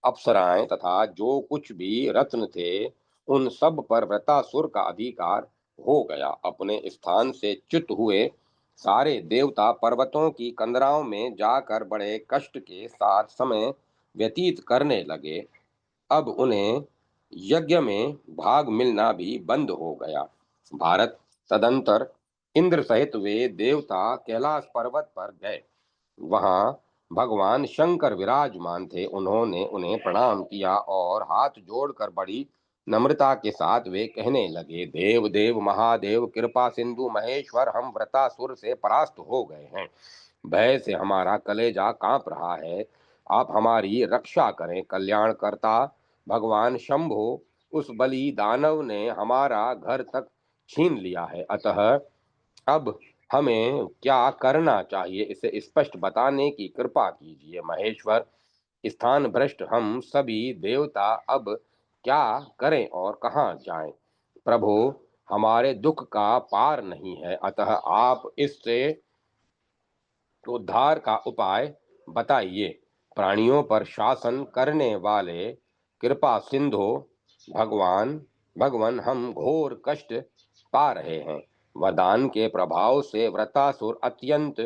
अप्सराएं तथा जो कुछ भी रत्न थे, उन सब पर वृतासुर का अधिकार हो गया। अपने स्थान से च्युत हुए सारे देवता पर्वतों की कंदराओं में जाकर बड़े कष्ट के साथ समय व्यतीत करने लगे। अब उन्हें यज्ञ में भाग मिलना भी बंद हो गया। भारत तदंतर इंद्र सहित वे देवता कैलाश पर्वत पर गए। वहां भगवान शंकर विराजमान थे। उन्होंने उन्हें प्रणाम किया और हाथ जोड़कर बड़ी नम्रता के साथ वे कहने लगे, देव देव महादेव, कृपा सिंधु महेश्वर, हम वृतासुर से परास्त हो गए हैं। भय से हमारा कलेजा कांप रहा है। आप हमारी रक्षा करें। कल्याणकर्ता भगवान शंभो, उस बलि दानव ने हमारा घर तक छीन लिया है। अतः अब हमें क्या करना चाहिए, इसे स्पष्ट बताने की कृपा कीजिए। महेश्वर, स्थान भ्रष्ट हम सभी देवता अब क्या करें और कहाँ जाएं? प्रभु, हमारे दुख का पार नहीं है, अतः आप इससे उद्धार का उपाय बताइए। प्राणियों पर शासन करने वाले कृपा सिंधु, भगवान भगवान हम घोर कष्ट पा रहे हैं। वरदान के प्रभाव से वृतासुर अत्यंत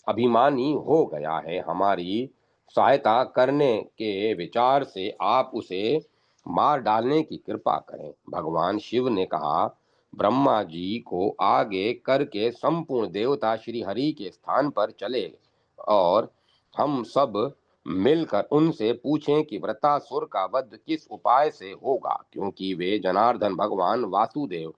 अभिमानी हो गया है। हमारी सहायता करने के विचार से आप उसे मार डालने की कृपा करें। भगवान शिव ने कहा, ब्रह्मा जी को आगे करके संपूर्ण देवता श्री हरि के स्थान पर चले और हम सब मिलकर उनसे पूछें कि वृतासुर का वध किस उपाय से होगा, क्योंकि वे जनार्दन भगवान वासुदेव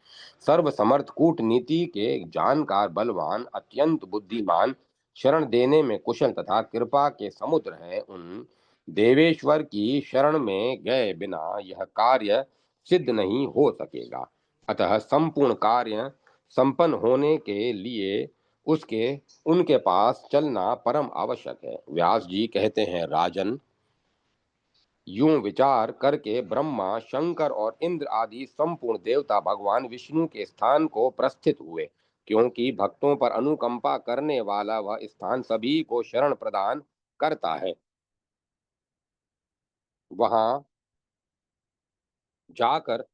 सर्वसमर्थ कूटनीति के जानकार बलवान अत्यंत बुद्धिमान शरण देने में कुशल तथा कृपा के समुद्र हैं। उन देवेश्वर की शरण में गए बिना यह कार्य सिद्ध नहीं हो सकेगा। अतः संपूर्ण कार्य संपन्न होने के लिए उसके उनके पास चलना परम आवश्यक है। व्यास जी कहते हैं, राजन, यूं विचार करके ब्रह्मा, शंकर और इंद्र आदि संपूर्ण देवता भगवान विष्णु के स्थान को प्रस्थित हुए, क्योंकि भक्तों पर अनुकंपा करने वाला वह स्थान सभी को शरण प्रदान करता है। वहां जाकर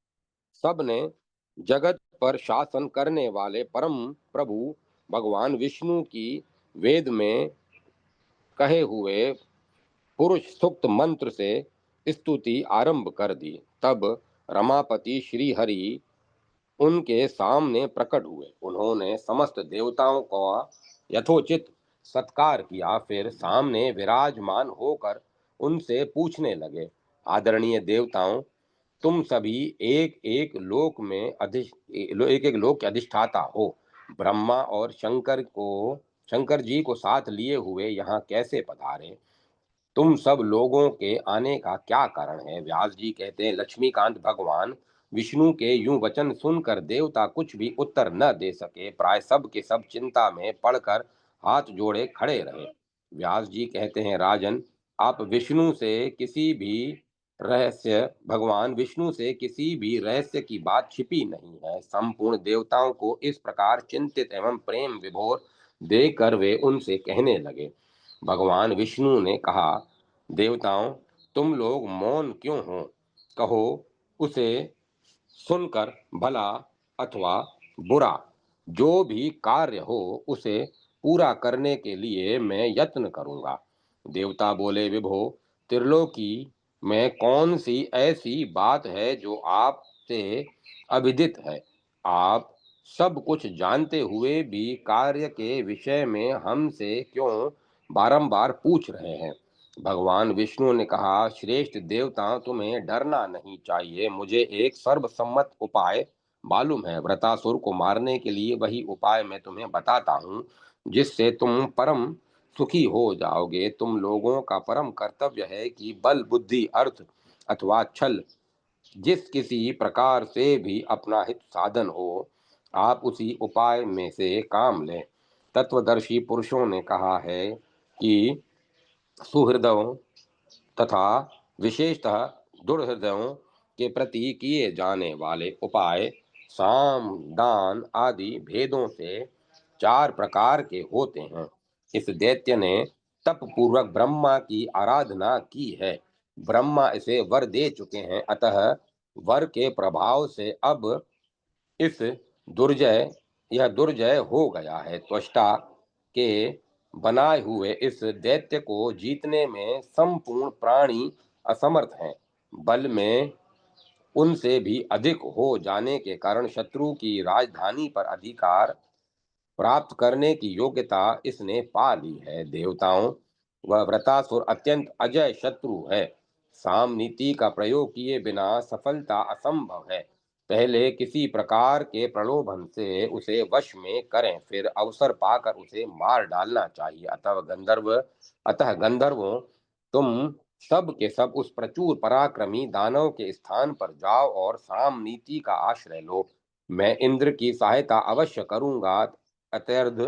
सबने जगत पर शासन करने वाले परम प्रभु भगवान विष्णु की वेद में कहे हुए पुरुष सूक्त मंत्र से स्तुति आरंभ कर दी। तब रमापति श्री हरि उनके सामने प्रकट हुए। उन्होंने समस्त देवताओं का यथोचित सत्कार किया, फिर सामने विराजमान होकर उनसे पूछने लगे, आदरणीय देवताओं, तुम सभी एक एक लोक में एक एक लोक के अधिष्ठाता हो। ब्रह्मा और शंकर जी को साथ लिए हुए यहाँ कैसे पधारे? तुम सब लोगों के आने का क्या कारण है? व्यास जी कहते हैं, लक्ष्मीकांत भगवान विष्णु के यूं वचन सुनकर देवता कुछ भी उत्तर न दे सके। प्राय सब के सब चिंता में पड़कर हाथ जोड़े खड़े रहे। व्यास जी कहते हैं, राजन, आप विष्णु से किसी भी भगवान विष्णु से किसी भी रहस्य की बात छिपी नहीं है। संपूर्ण देवताओं को इस प्रकार चिंतित एवं प्रेम विभोर देखकर वे उनसे कहने लगे। भगवान विष्णु ने कहा, देवताओं, तुम लोग मौन क्यों हो? कहो, उसे सुनकर भला अथवा बुरा जो भी कार्य हो उसे पूरा करने के लिए मैं यत्न करूंगा। देवता बोले, विभो, त्रिलोकी में कौन सी ऐसी बात है जो आपसे अविदित है? आप सब कुछ जानते हुए भी कार्य के विषय में हमसे क्यों बारंबार पूछ रहे हैं? भगवान विष्णु ने कहा, श्रेष्ठ देवता, तुम्हें डरना नहीं चाहिए। मुझे एक सर्वसम्मत उपाय मालूम है। वृतासुर को मारने के लिए वही उपाय मैं तुम्हें बताता हूँ, जिससे तुम परम सुखी हो जाओगे। तुम लोगों का परम कर्तव्य है कि बल, बुद्धि, अर्थ अथवा छल जिस किसी प्रकार से भी अपना हित साधन हो, आप उसी उपाय में से काम लें। तत्वदर्शी पुरुषों ने कहा है कि सुहृदों तथा विशेषतः दुर्हृदयों के प्रति किए जाने वाले उपाय साम, दान आदि भेदों से 4 प्रकार के होते हैं। इस दैत्य ने तप पूर्वक ब्रह्मा की आराधना की है। ब्रह्मा इसे वर दे चुके हैं, अतः वर के प्रभाव से अब इस दुर्जय यह दुर्जय हो गया है। त्वष्टा के बनाए हुए इस दैत्य को जीतने में संपूर्ण प्राणी असमर्थ हैं। बल में उनसे भी अधिक हो जाने के कारण शत्रु की राजधानी पर अधिकार प्राप्त करने की योग्यता इसने पा ली है। देवताओं, वह वृतासुर अत्यंत अजय शत्रु है। साम नीति का प्रयोग किए बिना सफलता असंभव है। पहले किसी प्रकार के प्रलोभन से उसे वश में करें, फिर अवसर पाकर उसे मार डालना चाहिए। अतः गंधर्वों, तुम सब के सब उस प्रचुर पराक्रमी दानव के स्थान पर जाओ और साम नीति का आश्रय लो। मैं इंद्र की सहायता अवश्य करूंगा। अत्यर्ध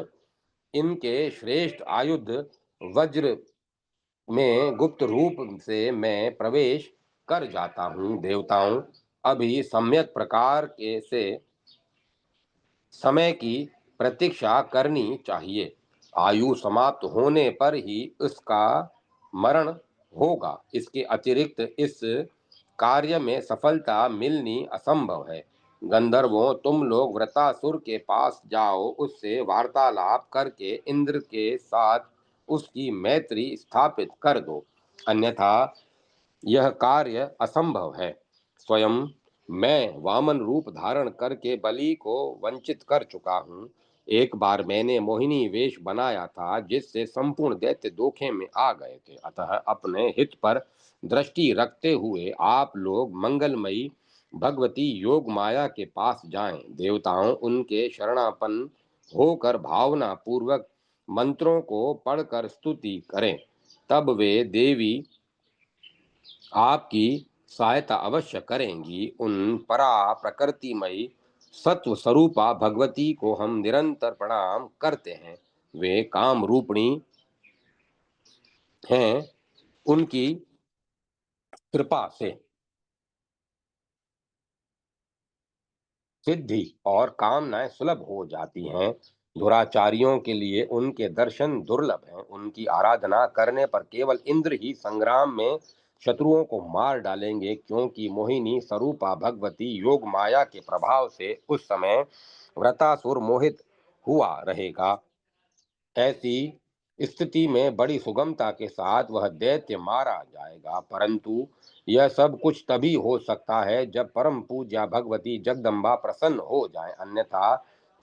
इनके श्रेष्ठ आयुध वज्र में गुप्त रूप से मैं प्रवेश कर जाता हूँ। देवताओं, अभी सम्यक प्रकार के से समय की प्रतीक्षा करनी चाहिए। आयु समाप्त होने पर ही उसका मरण होगा। इसके अतिरिक्त इस कार्य में सफलता मिलनी असंभव है। गंधर्वों, तुम लोग वृतासुर के पास जाओ, उससे वार्तालाप करके इंद्र के साथ उसकी मैत्री स्थापित कर दो, अन्यथा यह कार्य असंभव है। स्वयं मैं वामन रूप धारण करके बलि को वंचित कर चुका हूँ। एक बार मैंने मोहिनी वेश बनाया था, जिससे संपूर्ण दैत्य धोखे में आ गए थे। अतः अपने हित पर दृष्टि रखते हुए आप लोग मंगलमयी भगवती योग माया के पास जाएं। देवताओं उनके शरणापन्न होकर भावना पूर्वक मंत्रों को पढ़कर स्तुति करें, तब वे देवी आपकी सहायता अवश्य करेंगी। उन परा प्रकृतिमयी सत्व स्वरूपा भगवती को हम निरंतर प्रणाम करते हैं। वे काम रूपिणी हैं, उनकी कृपा से सिद्धि और कामनाएं सुलभ हो जाती हैं। दुराचारियों के लिए उनके दर्शन दुर्लभ हैं। उनकी आराधना करने पर केवल इंद्र ही संग्राम में शत्रुओं को मार डालेंगे, क्योंकि मोहिनी स्वरूपा भगवती योग माया के प्रभाव से उस समय व्रतासुर मोहित हुआ रहेगा। ऐसी स्थिति में बड़ी सुगमता के साथ वह दैत्य मारा जाएगा, परंतु यह सब कुछ तभी हो सकता है जब परम पूज्या भगवती जगदम्बा प्रसन्न हो जाए, अन्यथा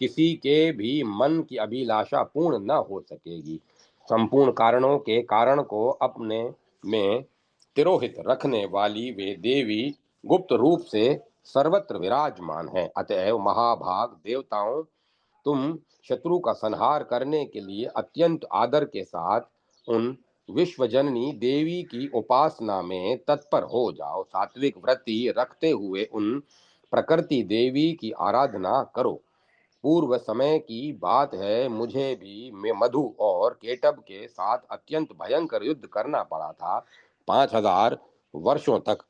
किसी के भी मन की अभिलाषा पूर्ण न हो सकेगी। संपूर्ण कारणों के कारण को अपने में तिरोहित रखने वाली वे देवी गुप्त रूप से सर्वत्र विराजमान है। अतएव महाभाग देवताओं, तुम शत्रु का संहार करने के लिए अत्यंत आदर के साथ उन विश्वजननी देवी की उपासना में तत्पर हो जाओ। सात्विक वृत्ति रखते हुए उन प्रकृति देवी की आराधना करो। पूर्व समय की बात है, मुझे भी में मधु और केटब के साथ अत्यंत भयंकर युद्ध करना पड़ा था। 5000 वर्षों तक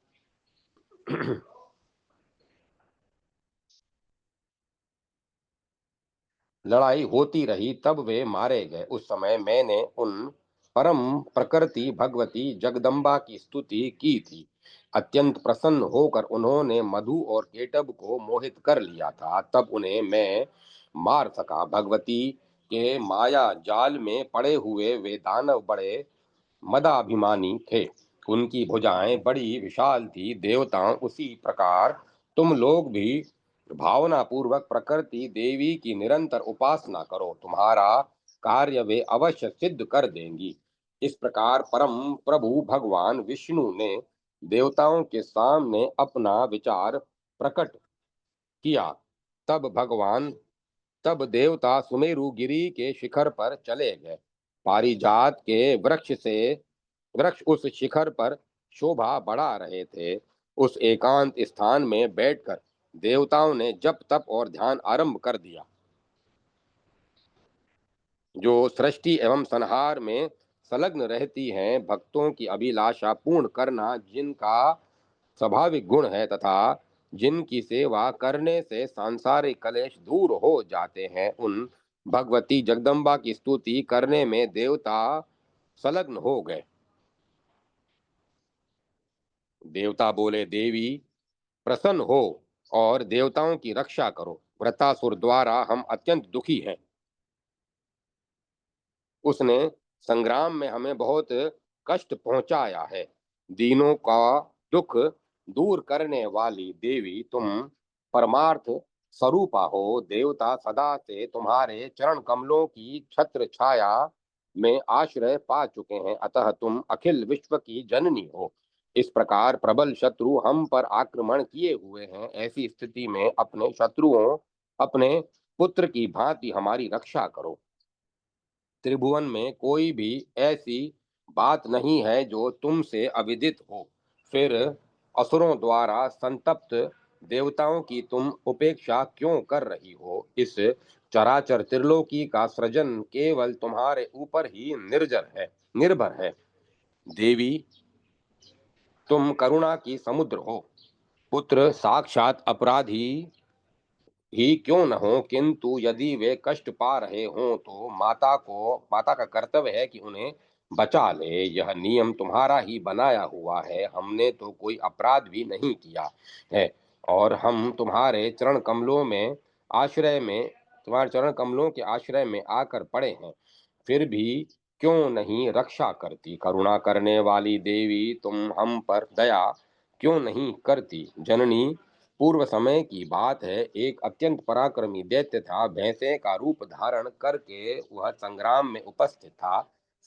लड़ाई होती रही, तब वे मारे गए। उस समय मैंने उन परम प्रकृति भगवती जगदम्बा की स्तुति की थी। अत्यंत प्रसन्न होकर उन्होंने मधु और केटब को मोहित कर लिया था, तब उन्हें मैं मार सका। भगवती के माया जाल में पड़े हुए वे दानव बड़े मदाभिमानी थे। उनकी भुजाएं बड़ी विशाल थी। देवताओं, उसी प्रकार तुम लोग भी भावना पूर्वक प्रकृति देवी की निरंतर उपासना करो, तुम्हारा कार्य वे अवश्य सिद्ध कर देंगी। इस प्रकार परम प्रभु भगवान विष्णु ने देवताओं के सामने अपना विचार प्रकट किया। तब भगवान तब देवता सुमेरु गिरी के शिखर पर चले गए। पारिजात के वृक्ष उस शिखर पर शोभा बढ़ा रहे थे। उस एकांत स्थान में बैठकर देवताओं ने जप तप और ध्यान आरंभ कर दिया। जो सृष्टि एवं संहार में संलग्न रहती हैं, भक्तों की अभिलाषा पूर्ण करना जिनका स्वाभाविक गुण है, तथा जिनकी सेवा करने से सांसारिक कलेश दूर हो जाते हैं, उन भगवती जगदम्बा की स्तुति करने में देवता संलग्न हो गए। देवता बोले, देवी प्रसन्न हो और देवताओं की रक्षा करो। वृतासुर द्वारा हम अत्यंत दुखी हैं। उसने संग्राम में हमें बहुत कष्ट पहुंचाया है। दीनों का दुख दूर करने वाली देवी, तुम परमार्थ स्वरूपा हो। देवता सदा से तुम्हारे चरण कमलों की छत्र छाया में आश्रय पा चुके हैं, अतः तुम अखिल विश्व की जननी हो। इस प्रकार प्रबल शत्रु हम पर आक्रमण किए हुए हैं। ऐसी स्थिति में अपने शत्रुओं, अपने पुत्र की भांति हमारी रक्षा करो। त्रिभुवन में कोई भी ऐसी बात नहीं है जो तुमसे अविदित हो। फिर असुरों द्वारा संतप्त देवताओं की तुम उपेक्षा क्यों कर रही हो? इस चराचर त्रिलोकी का सृजन केवल तुम्हारे ऊपर ही निर्भर है। देवी, तुम करुणा की समुद्र हो। पुत्र साक्षात अपराधी ही क्यों न हो, किंतु यदि वे कष्ट पा रहे हों तो माता का कर्तव्य है कि उन्हें बचा ले, यह नियम तुम्हारा ही बनाया हुआ है, हमने तो कोई अपराध भी नहीं किया है। और हम तुम्हारे चरण कमलों के आश्रय में आकर पड़े हैं, फिर भी क्यों नहीं रक्षा करती? करुणा करने वाली देवी, तुम हम पर दया क्यों नहीं करती? जननी, पूर्व समय की बात है, एक अत्यंत पराक्रमी दैत्य था। भैंसे का रूप धारण करके वह संग्राम में उपस्थित था।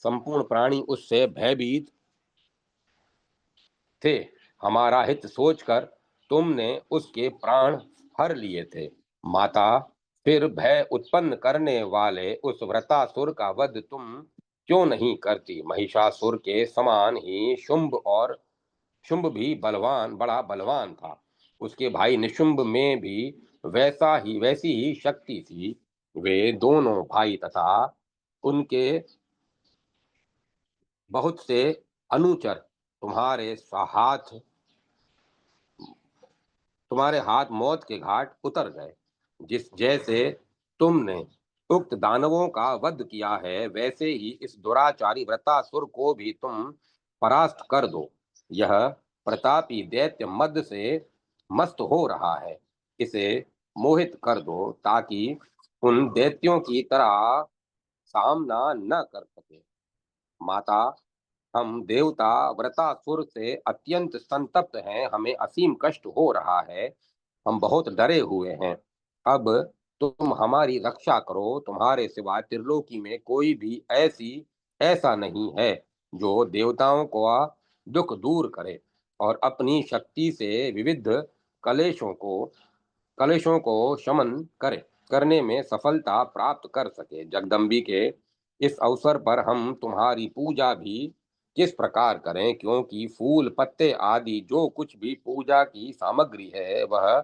संपूर्ण प्राणी उससे भयभीत थे। हमारा हित सोचकर तुमने उसके प्राण हर लिए थे। माता, फिर भय उत्पन्न करने वाले उस वृतासुर का वध तुम क्यों नहीं करती? महिषासुर के समान ही शुंभ भी बड़ा बलवान था। उसके भाई निशुंभ में भी वैसी ही शक्ति थी। वे दोनों भाई तथा उनके बहुत से अनुचर तुम्हारे हाथ मौत के घाट उतर गए। जिस जैसे तुमने उक्त दानवों का वध किया है, वैसे ही इस दुराचारी वृतासुर को भी तुम परास्त कर दो। यह प्रतापी दैत्य मद से मस्त हो रहा है, इसे मोहित कर दो ताकि उन दैत्यों की तरह सामना न कर सके। माता, हम देवता वृतासुर से अत्यंत संतप्त हैं, हमें असीम कष्ट हो रहा है, हम बहुत डरे हुए हैं। अब तुम हमारी रक्षा करो, तुम्हारे सिवा त्रिलोकी में कोई भी ऐसा नहीं है जो देवताओं को दुख दूर करे और अपनी शक्ति से विविध कलेशों को कलेशों को शमन करने में सफलता प्राप्त कर सके। जगदम्बी के इस अवसर पर हम तुम्हारी पूजा भी किस प्रकार करें, क्योंकि फूल पत्ते आदि जो कुछ भी पूजा की सामग्री है, वह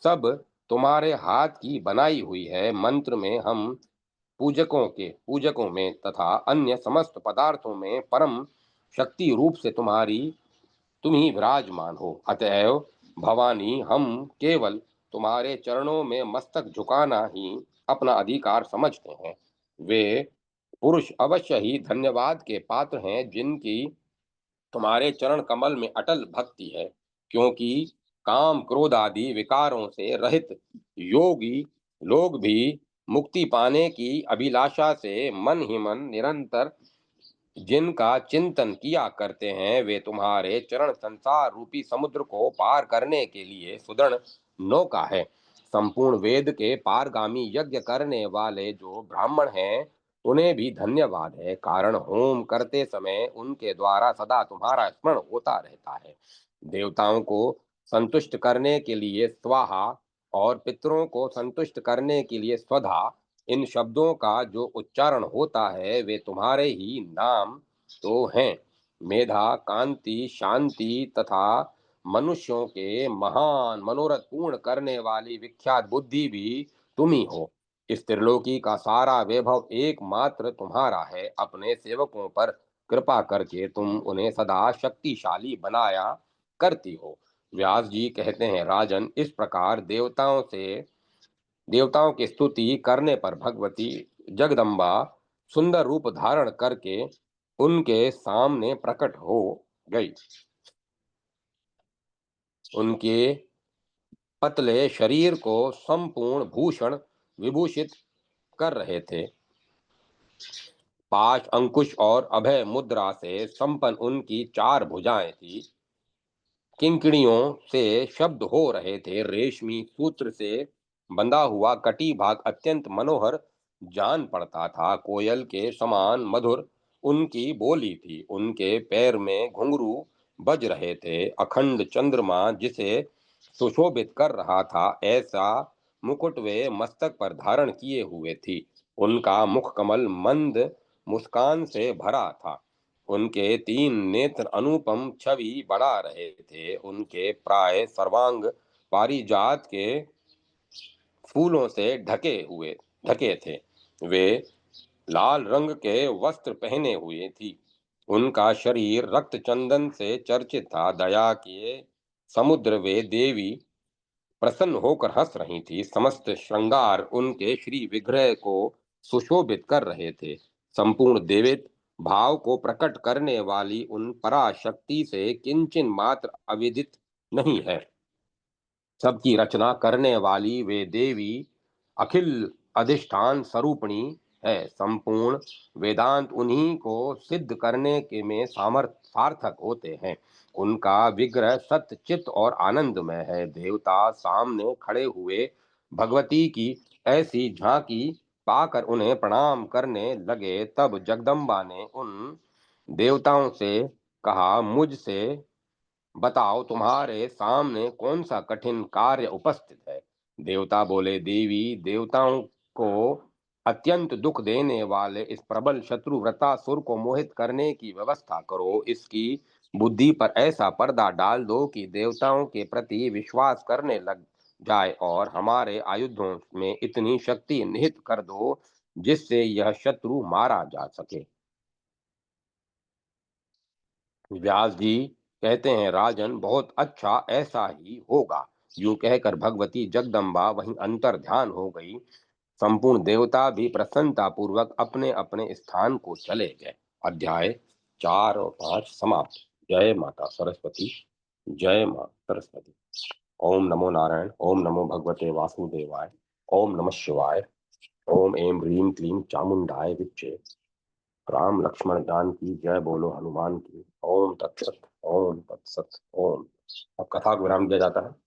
सब तुम्हारे हाथ की बनाई हुई है। मंत्र में हम पूजकों में तथा अन्य समस्त पदार्थों में परम शक्ति रूप से तुम ही विराजमान हो। अतएव भवानी, हम केवल तुम्हारे चरणों में मस्तक झुकाना ही अपना अधिकार समझते हैं। वे पुरुष अवश्य ही धन्यवाद के पात्र हैं जिनकी तुम्हारे चरण कमल में अटल भक्ति है, क्योंकि काम क्रोध आदि विकारों से रहित योगी लोग भी मुक्ति पाने की अभिलाषा से मन ही मन निरंतर जिनका चिंतन किया करते हैं, वे तुम्हारे चरण संसार रूपी समुद्र को पार करने के लिए सुदृढ़ नौका है। संपूर्ण वेद के पारगामी यज्ञ करने वाले जो ब्राह्मण हैं, उन्हें भी धन्यवाद है, कारण होम करते समय उनके द्वारा सदा तुम्हारा स्मरण होता रहता है। देवताओं को संतुष्ट करने के लिए स्वाहा और पितरों को संतुष्ट करने के लिए स्वधा, इन शब्दों का जो उच्चारण होता है, वे तुम्हारे ही नाम तो हैं। मेधा, कांति, शांति तथा मनुष्यों के महान मनोरथ पूर्ण करने वाली विख्यात बुद्धि भी तुम ही हो। इस त्रिलोकी का सारा वैभव एकमात्र तुम्हारा है। अपने सेवकों पर कृपा करके तुम उन्हें सदा शक्तिशाली बनाया करती हो। व्यास जी कहते हैं, राजन, इस प्रकार देवताओं की स्तुति करने पर भगवती जगदम्बा सुंदर रूप धारण करके उनके सामने प्रकट हो गई। उनके पतले शरीर को संपूर्ण भूषण विभूषित कर रहे थे। पाश, अंकुश और अभय मुद्रा से संपन्न उनकी चार भुजाएं थी। किंकणियों से शब्द हो रहे थे। रेशमी सूत्र से बंधा हुआ कटी भाग अत्यंत मनोहर जान पड़ता था। कोयल के समान मधुर उनकी बोली थी। उनके पैर में घुंघरू बज रहे थे। अखंड चंद्रमा जिसे सुशोभित कर रहा था, ऐसा मुकुट वे मस्तक पर धारण किए हुए थी। उनका मुख कमल मंद मुस्कान से भरा था। उनके तीन नेत्र अनुपम छवि बढ़ा रहे थे। उनके प्राय सर्वांग पारिजात के फूलों से ढके थे। वे लाल रंग के वस्त्र पहने हुए थी। उनका शरीर रक्त चंदन से चर्चित था। दया के समुद्र वे देवी प्रसन्न होकर हंस रही थी। समस्त श्रृंगार उनके श्री विग्रह को सुशोभित कर रहे थे। संपूर्ण भाव को प्रकट करने वाली उन पराशक्ति से किंचन मात्र अविदित नहीं है। सबकी रचना करने वाली वे देवी अखिल अधिष्ठान स्वरूपिणी है। संपूर्ण वेदांत उन्हीं को सिद्ध करने के में सार्थक होते हैं। उनका विग्रह सत्य चित्त और आनंदमय है। देवता सामने खड़े हुए भगवती की ऐसी झांकी पाकर उन्हें प्रणाम करने लगे। तब जगदम्बा ने उन देवताओं से कहा, मुझसे बताओ, तुम्हारे सामने कौन सा कठिन कार्य उपस्थित है। देवता बोले, देवी देवताओं को अत्यंत दुख देने वाले इस प्रबल शत्रु वृतासुर को मोहित करने की व्यवस्था करो। इसकी बुद्धि पर ऐसा पर्दा डाल दो कि देवताओं के प्रति विश्वास करने लग जाए और हमारे आयुधों में इतनी शक्ति निहित कर दो जिससे यह शत्रु मारा जा सके। व्यास जी कहते हैं, राजन बहुत अच्छा, ऐसा ही होगा। यूं कहकर भगवती जगदम्बा वहीं अंतर ध्यान हो गई। संपूर्ण देवता भी प्रसन्नता पूर्वक अपने अपने स्थान को चले गए। अध्याय 4 और 5 समाप्त। जय माता सरस्वती। जय मां सरस्वती। ओम नमो नारायण। ओम नमो भगवते वासुदेवाय। ओम नमः शिवाय। ओम ऐं ह्रीं क्लीं चामुंडाय विच्चे। राम लक्ष्मण जान की जय बोलो हनुमान की। ओम तत्सत। ओम तत्सत। ओम। अब कथा को विराम दिया जाता है।